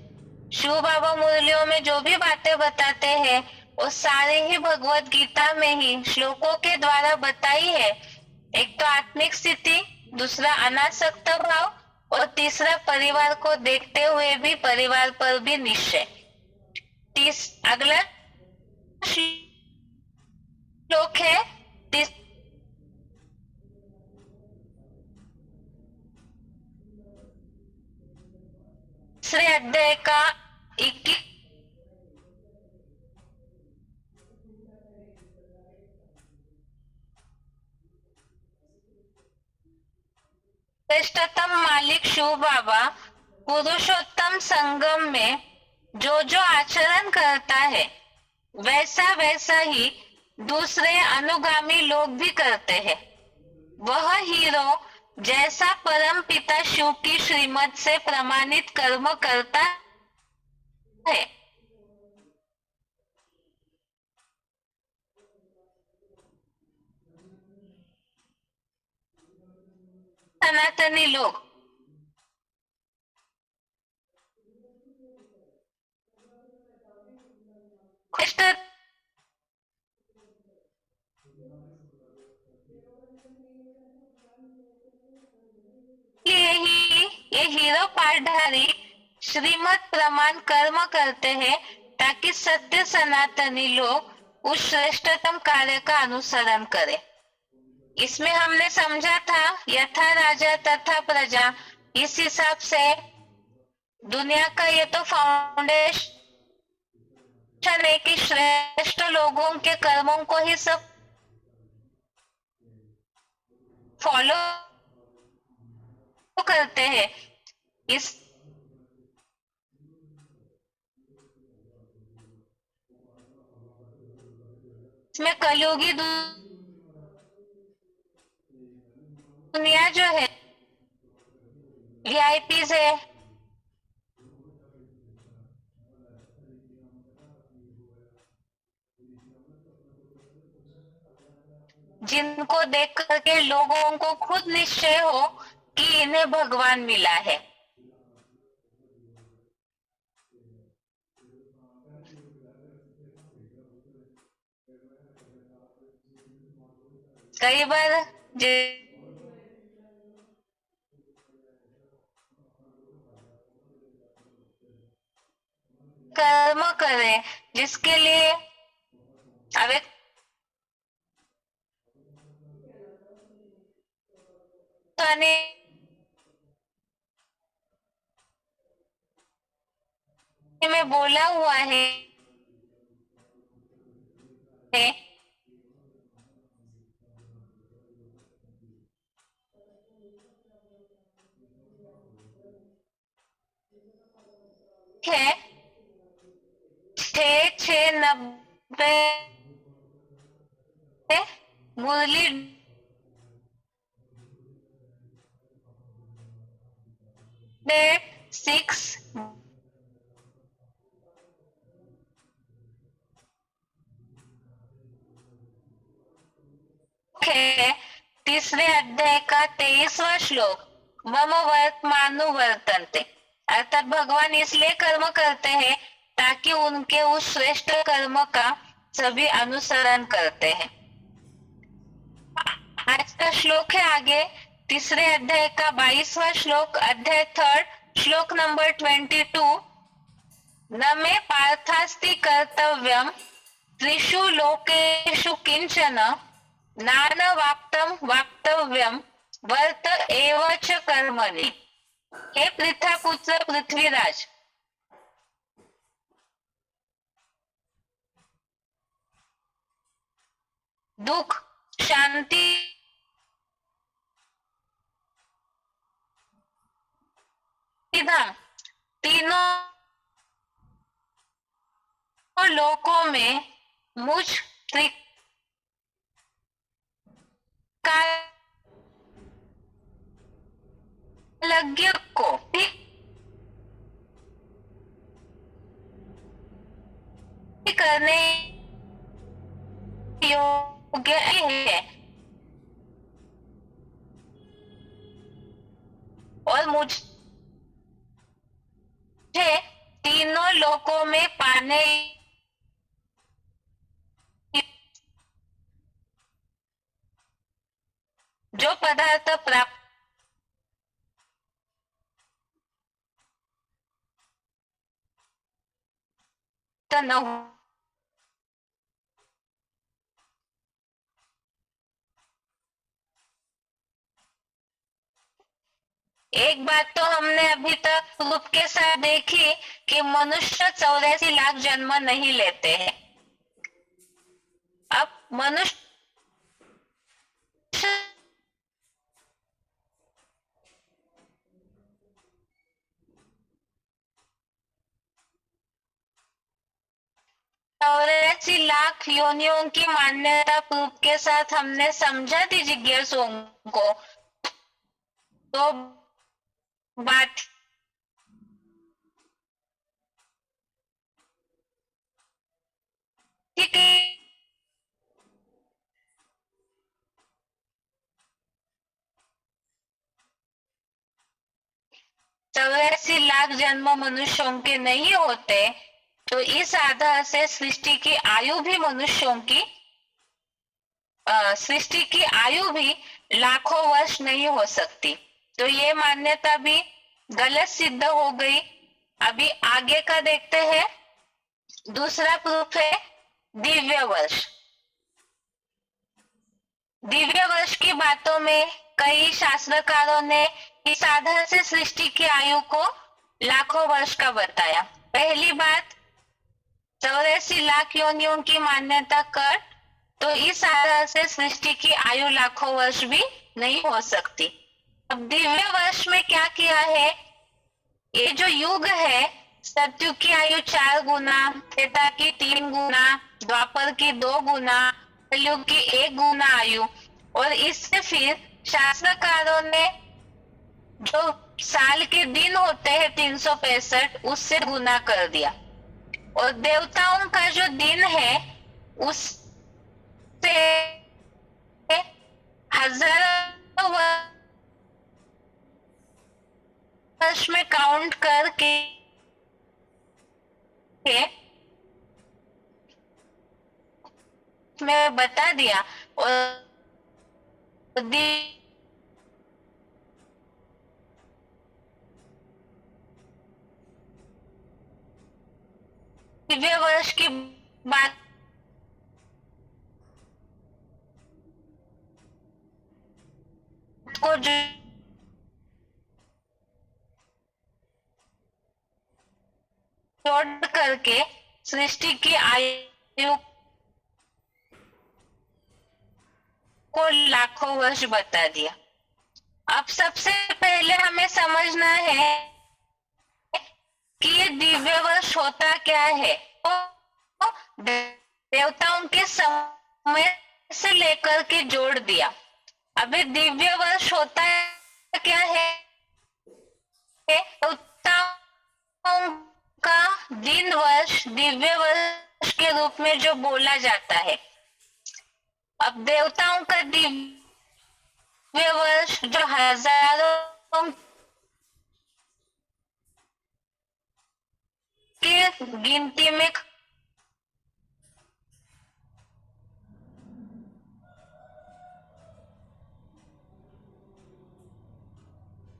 A: शिव बाबा मुरलियों में जो भी बातें बताते हैं वो सारे ही भगवत गीता में ही श्लोकों के द्वारा बताई है। एक तो आत्मिक स्थिति, दूसरा अनासक्त भाव, और तीसरा परिवार को देखते हुए भी परिवार पर भी निश्चय। अगला श्लोक है तीसरे अध्याय का 21 श्रेष्ठतम मालिक शिव बाबा पुरुषोत्तम संगम में जो जो आचरण करता है वैसा वैसा ही दूसरे अनुगामी लोग भी करते हैं। वह हीरो जैसा परम पिता शिव की श्रीमत से प्रमाणित कर्म करता है, सनातनी लोग ये हीरो पाठधारी श्रीमत प्रमाण कर्म करते हैं ताकि सत्य सनातनी लोग उस श्रेष्ठतम कार्य का अनुसरण करे। इसमें हमने समझा था यथा राजा तथा प्रजा, इस हिसाब से दुनिया का ये तो फाउंडेशन है कि श्रेष्ठ लोगों के कर्मों को ही सब फॉलो करते हैं। इसमें कलयुगी दुनिया जो है वीआईपीज है, जिनको देख करके लोगों को खुद निश्चय हो कि इन्हें भगवान मिला है। कई बार कर्म करें जिसके लिए अवे में बोला हुआ है है 6-6-90 मुरली डेट 6 तीसरे अध्याय का 23वां श्लोक, मम वर्तमानु वर्तन्ते, अर्थात भगवान इसलिए कर्म करते हैं ताकि उनके उस श्रेष्ठ कर्म का सभी अनुसरण करते हैं। आज का श्लोक है आगे तीसरे अध्याय का 22वां श्लोक, अध्याय 3 श्लोक नंबर 22। न मे पार्थास्ति कर्तव्यम त्रिषु लोकेषु किंचन नान वाप्तम वाप्तव्यम वर्त एव च कर्मणि। हे पृथ्वीपुत्र पृथ्वीराज, दुख शांति धाम तीनों लोकों में मुझ त्रिकालज्ञ को करने योग्य है और मुझे तीनों लोकों में पाने जो पदार्थ प्राप्त न हो, एक बात तो हमने अभी तक रूप के साथ देखी कि मनुष्य 84 लाख जन्म नहीं लेते हैं। अब मनुष्य और 84 लाख योनियों की मान्यता प्रूफ के साथ हमने समझा थी जिज्ञासुओं को, तो बात ठीक है। 84 लाख जन्म मनुष्यों के नहीं होते, तो इस आधार से सृष्टि की आयु भी सृष्टि की आयु भी लाखों वर्ष नहीं हो सकती। तो ये मान्यता भी गलत सिद्ध हो गई। अभी आगे का देखते हैं। दूसरा प्रूफ है दिव्य वर्ष। दिव्य वर्ष की बातों में कई शास्त्रकारों ने इस आधार से सृष्टि की आयु को लाखों वर्ष का बताया। पहली बात, 84 लाख योनियों की मान्यता कर तो इस आधार से सृष्टि की आयु लाखों वर्ष भी नहीं हो सकती। अब दिव्य वर्ष में क्या किया है, ये जो युग है, सतयुग की आयु 4 गुना, त्रेता की 3 गुना, द्वापर की 2 गुना, कलयुग की 1 गुना आयु, और इससे फिर शास्त्रकारों ने जो साल के दिन होते हैं 365 उससे गुना कर दिया, और देवताओं का जो दिन है उससे हजारों वर्ष में काउंट करके मैं बता दिया। और दिव्य वर्ष की बात को जोड़ करके सृष्टि की आयु को लाखों वर्ष बता दिया। अब सबसे पहले हमें समझना है कि ये दिव्य वर्ष होता क्या है। तो देवताओं के समय से लेकर के जोड़ दिया। अभी दिव्य वर्ष होता है क्या है, देवताओं का दिन वर्ष दिव्य वर्ष के रूप में जो बोला जाता है। अब देवताओं का दिव्य वर्ष जो हजारों की गिनती में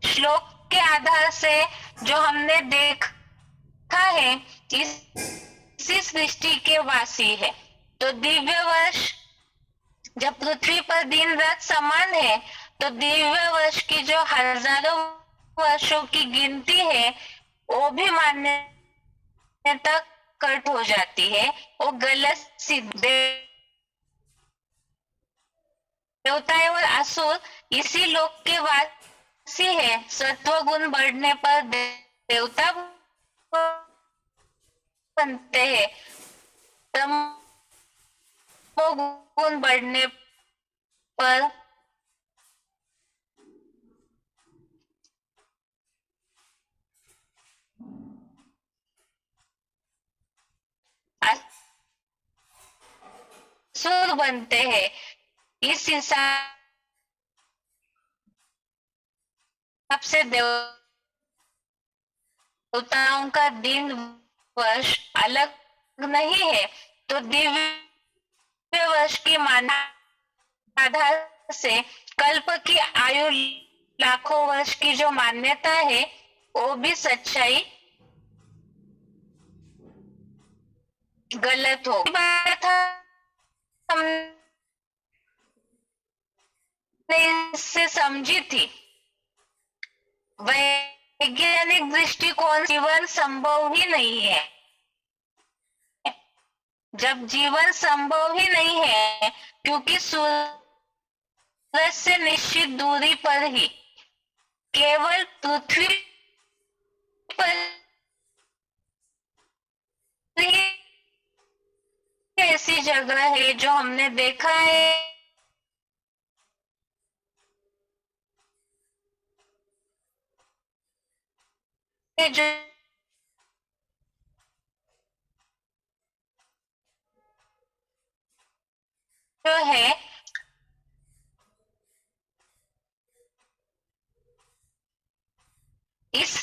A: श्लोक के आधार से जो हमने देखा है, इसी सृष्टि के वासी है। तो दिव्य वर्ष जब पृथ्वी पर दिन रात समान है, तो दिव्य वर्ष की जो हजारों वर्षों की गिनती है वो भी मान्यता कट हो जाती है, वो गलत सिद्ध। देवताएं और असुर इसी लोक के वासी है। सत्व गुण बढ़ने पर देवता बनते हैं, तमो गुण बढ़ने पर असुर बनते हैं। इस हिसाब से देवताओं का दिन वर्ष अलग नहीं है। तो दिव्य वर्ष की मान्यता आधार से कल्प की आयु लाखों वर्ष की जो मान्यता है वो भी सच्चाई गलत हो। बात हमने इससे समझी थी, वैज्ञानिक दृष्टिकोण जीवन संभव ही नहीं है। जब जीवन संभव ही नहीं है, क्योंकि सूरज से निश्चित दूरी पर ही केवल पृथ्वी पर ही ऐसी जगह है जो हमने देखा है जो है इस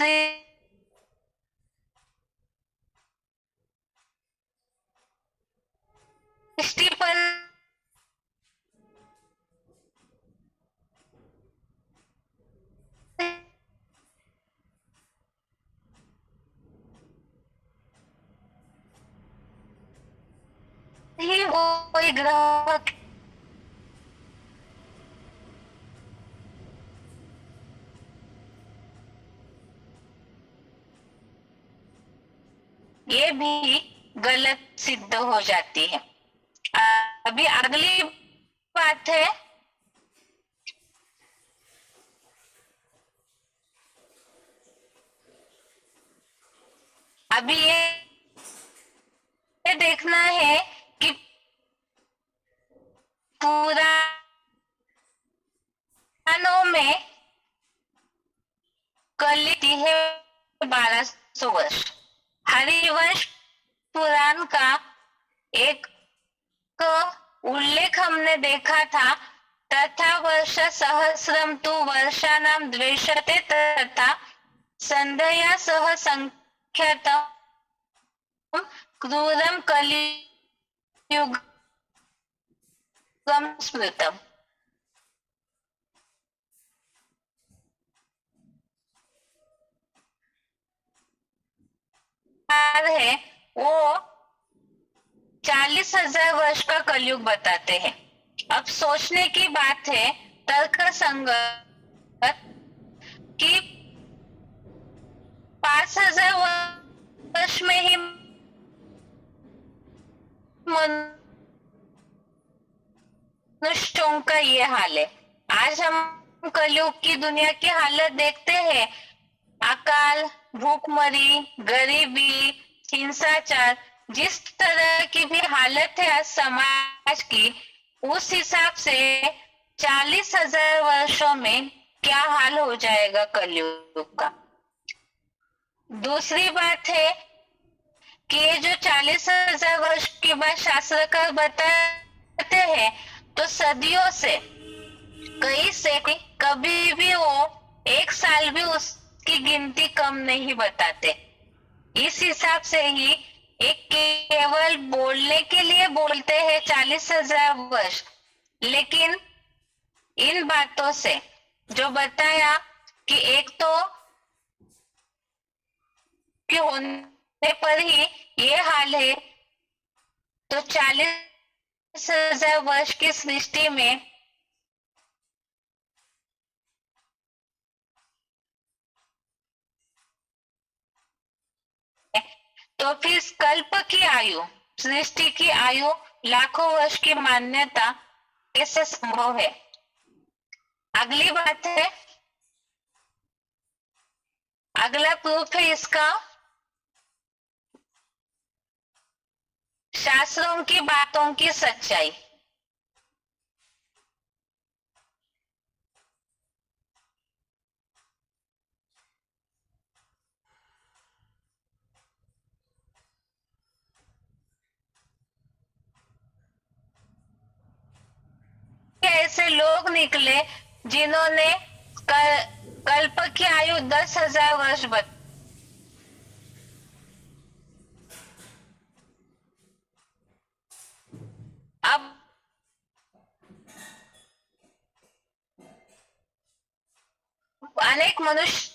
A: सृष्टि पर ही कोई ग्रह ये भी गलत सिद्ध हो जाती है। अभी अगली बात है, अभी ये देखना है कि पुराणों में कली है 1200 वर्ष। हरिवंश पुराण का एक उल्लेख हमने देखा था, तथा वर्ष सहस्रम तु वर्षाणाम द्वेषते तथा संध्या सह संख्यातम क्रूरम कलियुगम स्मृतम। है वो 40,000 वर्ष का कलयुग बताते हैं। अब सोचने की बात है तर्क संगत कि 5,000 वर्ष में ही मनुष्यों का ये हाल है। आज हम कलयुग की दुनिया की हालत देखते हैं, अकाल, भूखमरी, गरीबी, हिंसाचार, जिस तरह की भी हालत है आज समाज की, उस हिसाब से 40,000 वर्षों में क्या हाल हो जाएगा कलयुग का। दूसरी बात है कि ये जो 40,000 वर्ष की बात शास्त्रकार बताते हैं, तो सदियों से कई से कभी भी वो एक साल भी उसकी गिनती कम नहीं बताते। इस हिसाब से ही एक केवल बोलने के लिए बोलते हैं 40,000 वर्ष, लेकिन इन बातों से जो बताया कि एक तो कि होने पर ही ये हाल है, तो 40,000 वर्ष की सृष्टि में तो फिर कल्प की आयु, सृष्टि की आयु लाखों वर्ष की मान्यता कैसे संभव है। अगली बात है, अगला प्रूफ है इसका शास्त्रों की बातों की सच्चाई। ऐसे लोग निकले जिन्होंने कल्प की आयु 10,000 वर्ष अब अनेक मनुष्य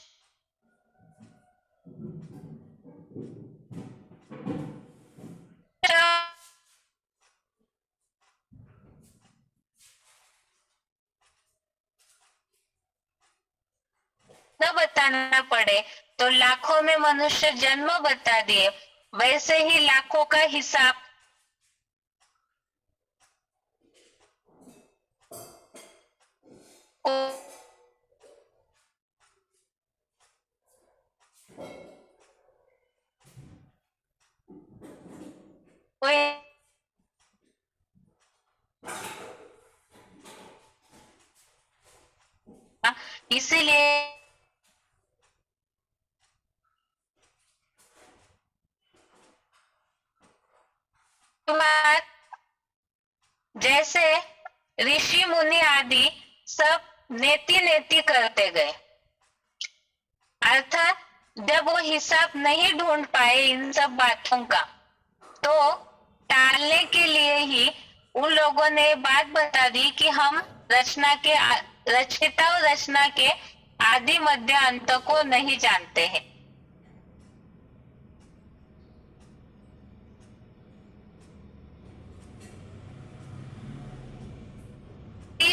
A: न बताना पड़े तो लाखों में मनुष्य जन्म बता दिए, वैसे ही लाखों का हिसाब इसीलिए जैसे ऋषि मुनि आदि सब नेति नेति करते गए, अर्थात जब वो हिसाब नहीं ढूंढ पाए इन सब बातों का, तो टालने के लिए ही उन लोगों ने बात बता दी कि हम रचयिता और रचना के आदि मध्य अंत को नहीं जानते हैं।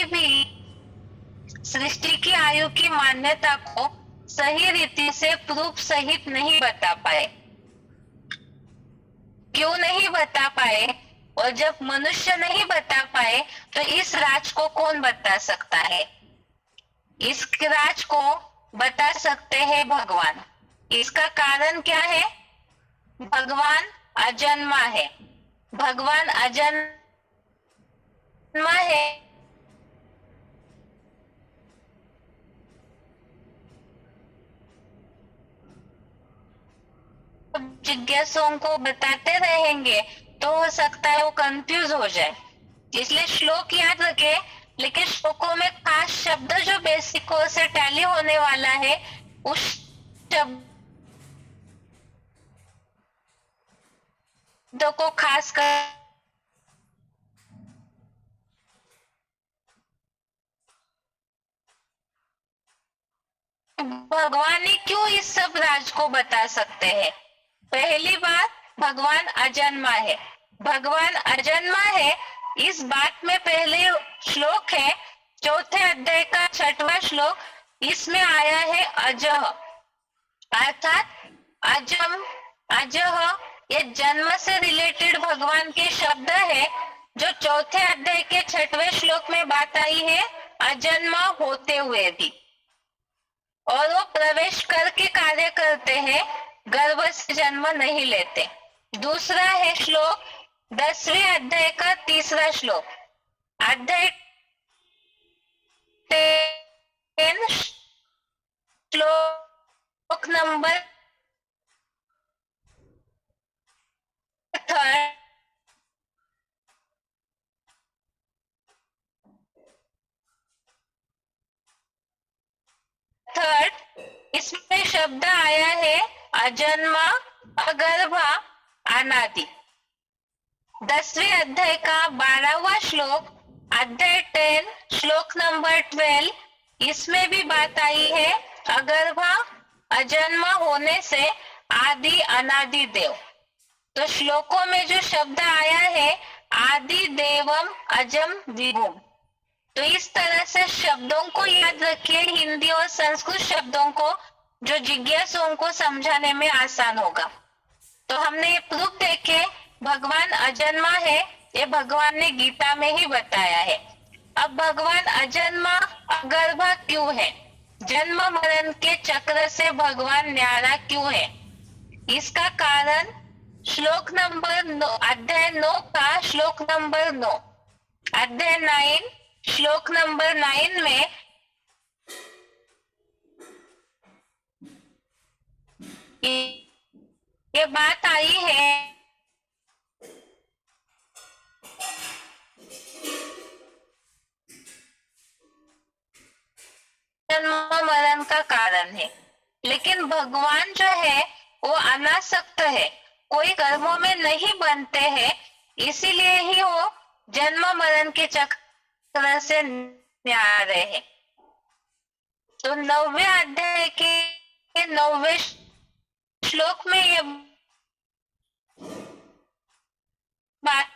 A: भी सृष्टि की आयु की मान्यता को सही रीति से प्रूफ सहित नहीं बता पाए। क्यों नहीं बता पाए? और जब मनुष्य नहीं बता पाए तो इस राज को कौन बता सकता है? इस राज को बता सकते हैं भगवान। इसका कारण क्या है? भगवान अजन्मा है। भगवान अजन्मा है। जिज्ञासुओं को बताते रहेंगे तो हो सकता है वो कंफ्यूज हो जाए। इसलिए श्लोक याद रखे, लेकिन श्लोकों में खास शब्द जो बेसिकों से टैली होने वाला है उस शब्दों को खास कर भगवान ही क्यों इस सब राज को बता सकते हैं? पहली बात, भगवान अजन्मा है। भगवान अजन्मा है, इस बात में पहले श्लोक है, चौथे अध्याय का 6वां श्लोक, इसमें आया है अजह, अर्थात अजम, अजह, ये जन्म से रिलेटेड भगवान के शब्द है जो चौथे अध्याय के 6वें श्लोक में बात आई है अजन्मा होते हुए भी। और वो प्रवेश करके कार्य करते हैं, गर्भ से जन्म नहीं लेते। दूसरा है श्लोक 10वें अध्याय का 3रा श्लोक, अध्याय 10 श्लोक नंबर 3 इसमें शब्द आया है अजन्मा, अगर्भा, अनादि। 10वें अध्याय का 12वां श्लोक, अध्याय 10 श्लोक नंबर 12, इसमें भी बात आई है अगर्भा, अजन्मा होने से आदि अनादि देव। तो श्लोकों में जो शब्द आया है आदि देवम अजम विभुम, तो इस तरह से शब्दों को याद रखिए, हिंदी और संस्कृत शब्दों को, जो जिज्ञासुओं को समझाने में आसान होगा। तो हमने ये प्रूफ देखे, भगवान अजन्मा है, ये भगवान ने गीता में ही बताया है। अब भगवान अजन्मा अगर्भा क्यों है? जन्म मरण के चक्र से भगवान न्यारा क्यों है? इसका कारण श्लोक नंबर 9, अध्याय 9 का श्लोक नंबर 9, अध्याय 9 श्लोक नंबर 9 में ये बात आई है जन्म मरण का कारण है। लेकिन भगवान जो है वो अनासक्त है, कोई कर्मों में नहीं बनते हैं, इसीलिए ही वो जन्म मरण के चक्र से न्यारे है। तो 9वें अध्याय के 9वें श्लोक में ये बात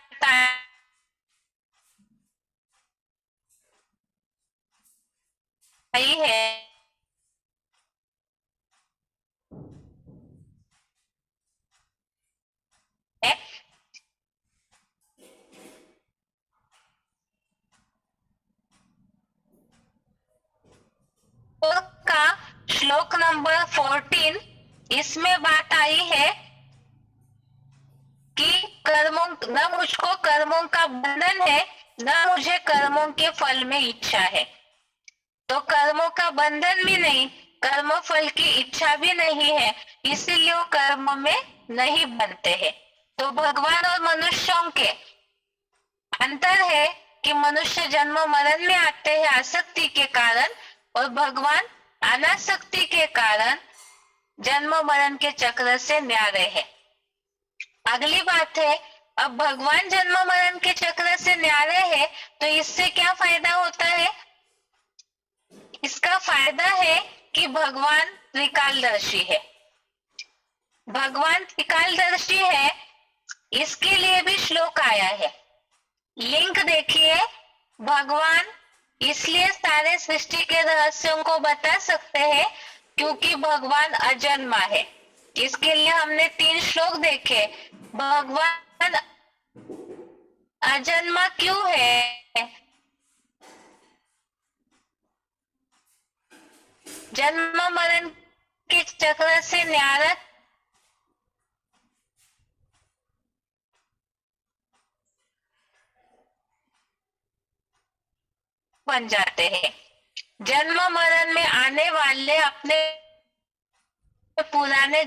A: आई है का श्लोक नंबर 14, इसमें बात आई है कि कर्मों, न मुझको कर्मों का बंधन है, न मुझे कर्मों के फल में इच्छा है। तो कर्मों का बंधन भी नहीं, कर्म फल की इच्छा भी नहीं है, इसीलिए वो कर्म में नहीं बनते हैं। तो भगवान और मनुष्यों के अंतर है कि मनुष्य जन्म मरण में आते हैं आसक्ति के कारण, और भगवान अनासक्ति के कारण जन्म मरण के चक्र से न्यारे है। अगली बात है, अब भगवान जन्म मरण के चक्र से न्यारे है तो इससे क्या फायदा होता है? इसका फायदा है कि भगवान त्रिकालदर्शी है। भगवान त्रिकालदर्शी है, इसके लिए भी श्लोक आया है। लिंक देखिए, भगवान इसलिए सारे सृष्टि के रहस्यों को बता सकते हैं क्योंकि भगवान अजन्मा है। इसके लिए हमने 3 श्लोक देखे। भगवान अजन्मा क्यों है? जन्म मरण के चक्र से न्यारा बन जाते हैं। जन्म मरण में आने वाले अपने पुराने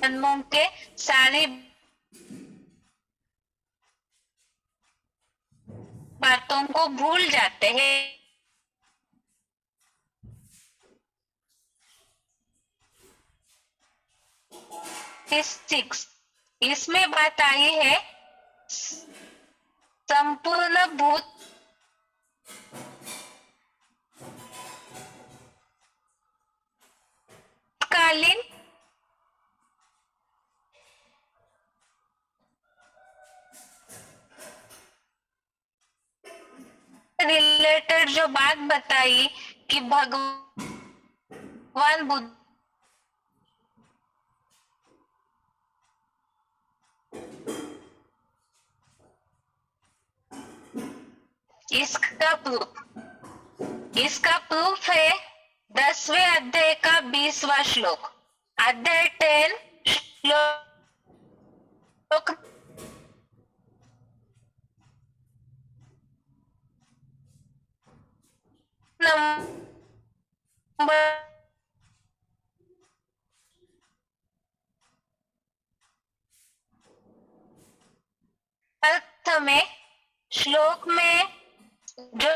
A: जन्मों के सारी बातों को भूल जाते हैं। 6 इसमें बात आई है संपूर्ण भूतकालीन रिलेटेड जो बात बताई कि भगवान बुद्ध इसका प्रूफ है 10वें अध्याय का 20वां श्लोक। अध्याय 10 श्लोक नंबर अर्थ में श्लोक में जो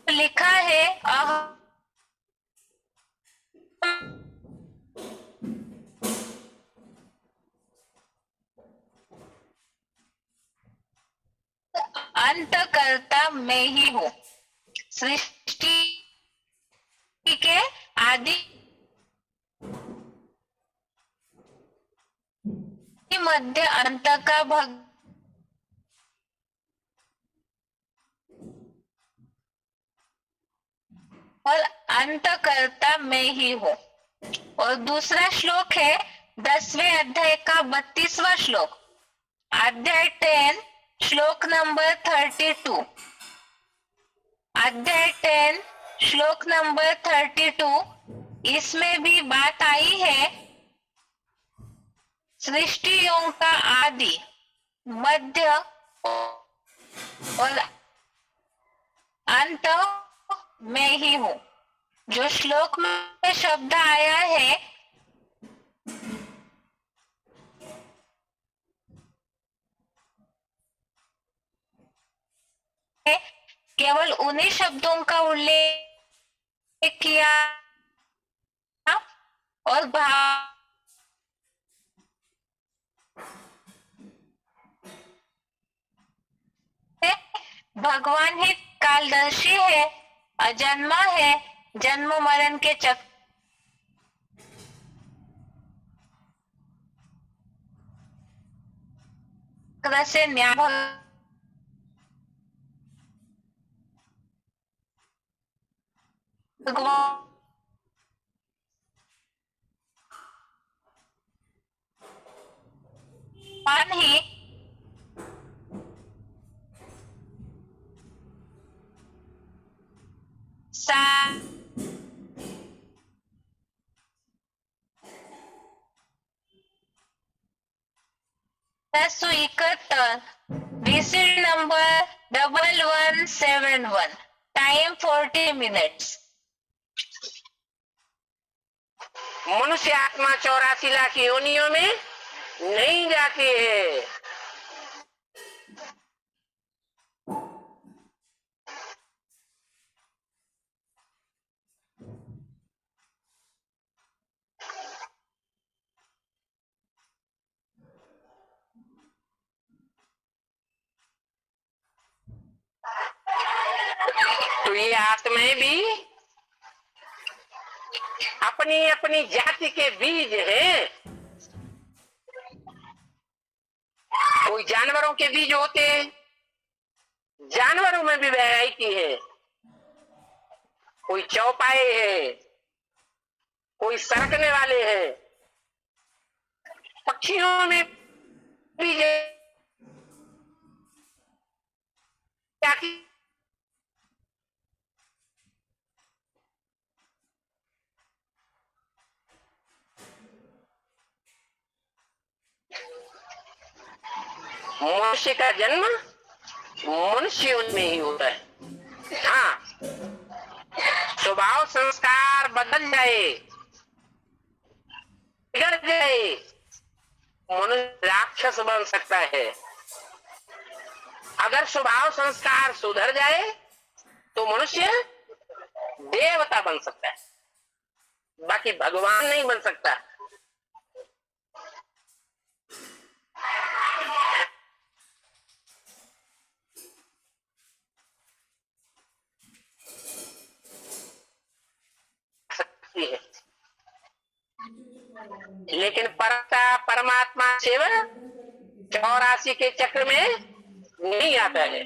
A: लिखा है अंतकर्ता मैं ही हूँ। सृष्टि के आदि मध्य अंत का और अंतकर्ता मैं ही हूँ। और दूसरा श्लोक है 10वें अध्याय का 32वां श्लोक। अध्याय 10 श्लोक नंबर 32। अध्याय 10 श्लोक नंबर 32 इसमें भी बात आई है सृष्टियों का आदि मध्य और अंत मैं ही हूँ। जो श्लोक में शब्द आया है केवल उन्हीं शब्दों का उल्लेख किया और भाव भगवान ही कालदर्शी है, अजन्मा है, जन्म मरण के चक्र से न्याय भगवान ही VCD number 1171 टाइम 40 मिनट्स।
C: मनुष्य आत्मा 84 लाख योनियों में नहीं जाती है। तो ये आत्माएं भी अपनी अपनी जाति के बीज हैं। कोई जानवरों के बीज होते हैं, जानवरों में भी वैरायटी है, कोई चौपाए है, कोई सरकने वाले हैं, पक्षियों में भी क्या की मनुष्य का जन्म मनुष्यों में ही होता है। हाँ, स्वभाव संस्कार बदल जाए, बिगड़ जाए, मनुष्य राक्षस बन सकता है। अगर स्वभाव संस्कार सुधर जाए तो मनुष्य देवता बन सकता है, बाकी भगवान नहीं बन सकता। है लेकिन परमात्मा सेवा 84 के चक्र में नहीं आता है।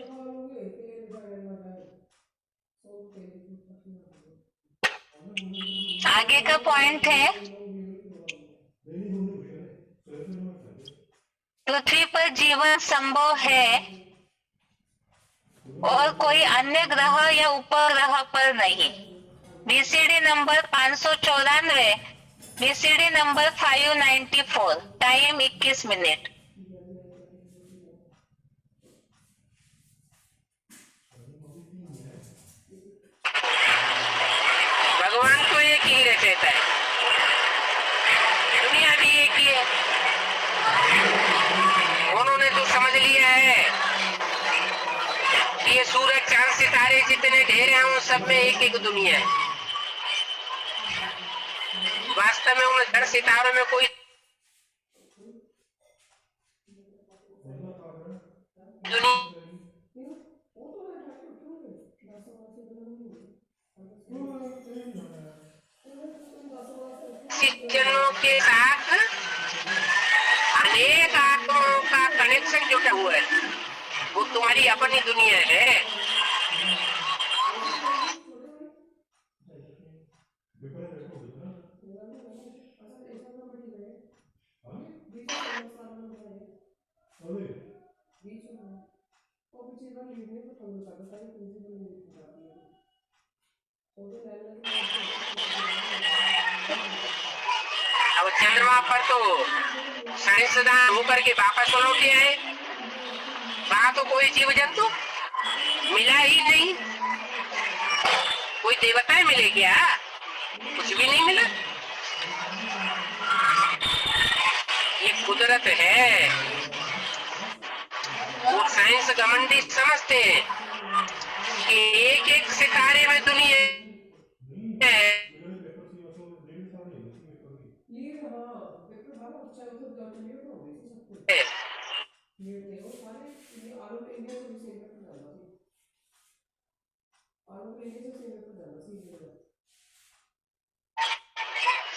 A: आगे का पॉइंट है, पृथ्वी पर जीवन संभव है और कोई अन्य ग्रह या उपग्रह पर नहीं। BCD number 594, BCD number 594, time 21 minute.
C: भगवान तो एक ही रहता है, दुनिया भी एक ही है। उन्होंने तो समझ लिया है कि ये सूरज चांद सितारे जितने ढेर हैं उन सब में एक एक दुनिया है। वास्तव में उन जड़ सितारों में कोई दुनिया जन्मों के साथ अनेक आत्माओं का कनेक्शन जुटा हुआ है, वो तुम्हारी अपनी दुनिया है। अब चंद्रमा पर तो साइंसदान होकर के वापस लौटे आए, वहां तो कोई जीव जंतु मिला ही नहीं। कोई देवताएं मिले क्या? कुछ भी नहीं मिला। ये कुदरत है। वो साइंस घमंडी समझते हैं कि एक एक सितारे में दुनिया है।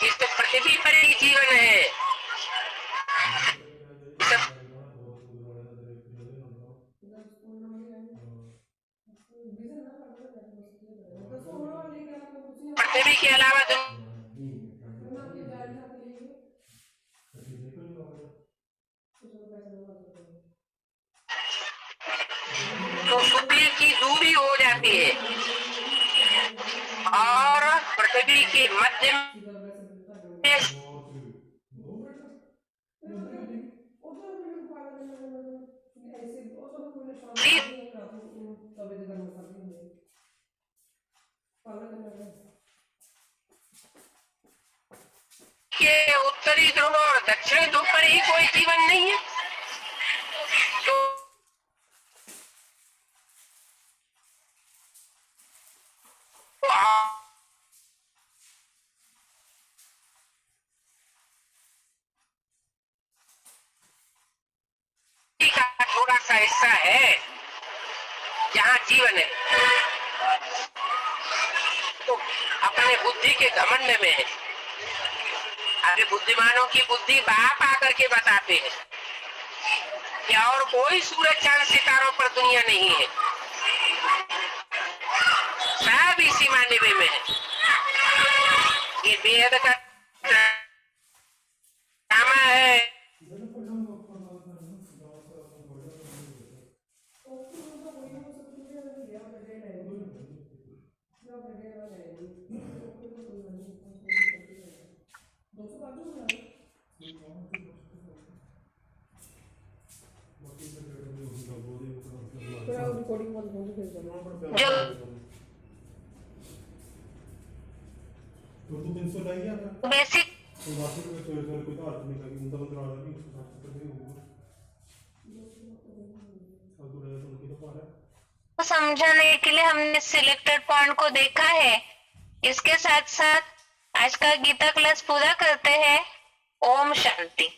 C: इस पृथ्वी पर ही जीवन है। पृथ्वी के अलावा तो सूर्य की दूरी हो जाती है और पृथ्वी के मध्य में के उत्तरी ध्रुव और दक्षिणी ध्रुव पर ही कोई जीवन नहीं है। तो थोड़ा सा हिस्सा है जहाँ जीवन है, तो अपने बुद्धि के घमंड में है। अरे बुद्धिमानों की बुद्धि बाप आकर के बताते हैं कि और कोई सूरज चांद सितारों पर दुनिया नहीं है। सब इसी मांडवी में है। ये वेद का ड्रामा है।
A: जो
E: तो तू 300 लाइए आता
A: बेसिक
E: तो बाकी तो कोई तो अर्थ नहीं लगी उनका बंदा आ रहा है 160 नहीं होगा अब तो रहा उनकी तो पार है
A: को समझाने के लिए हमने सिलेक्टेड पॉइंट को देखा है। इसके साथ साथ आज का गीता क्लास पूरा करते हैं। ओम शांति।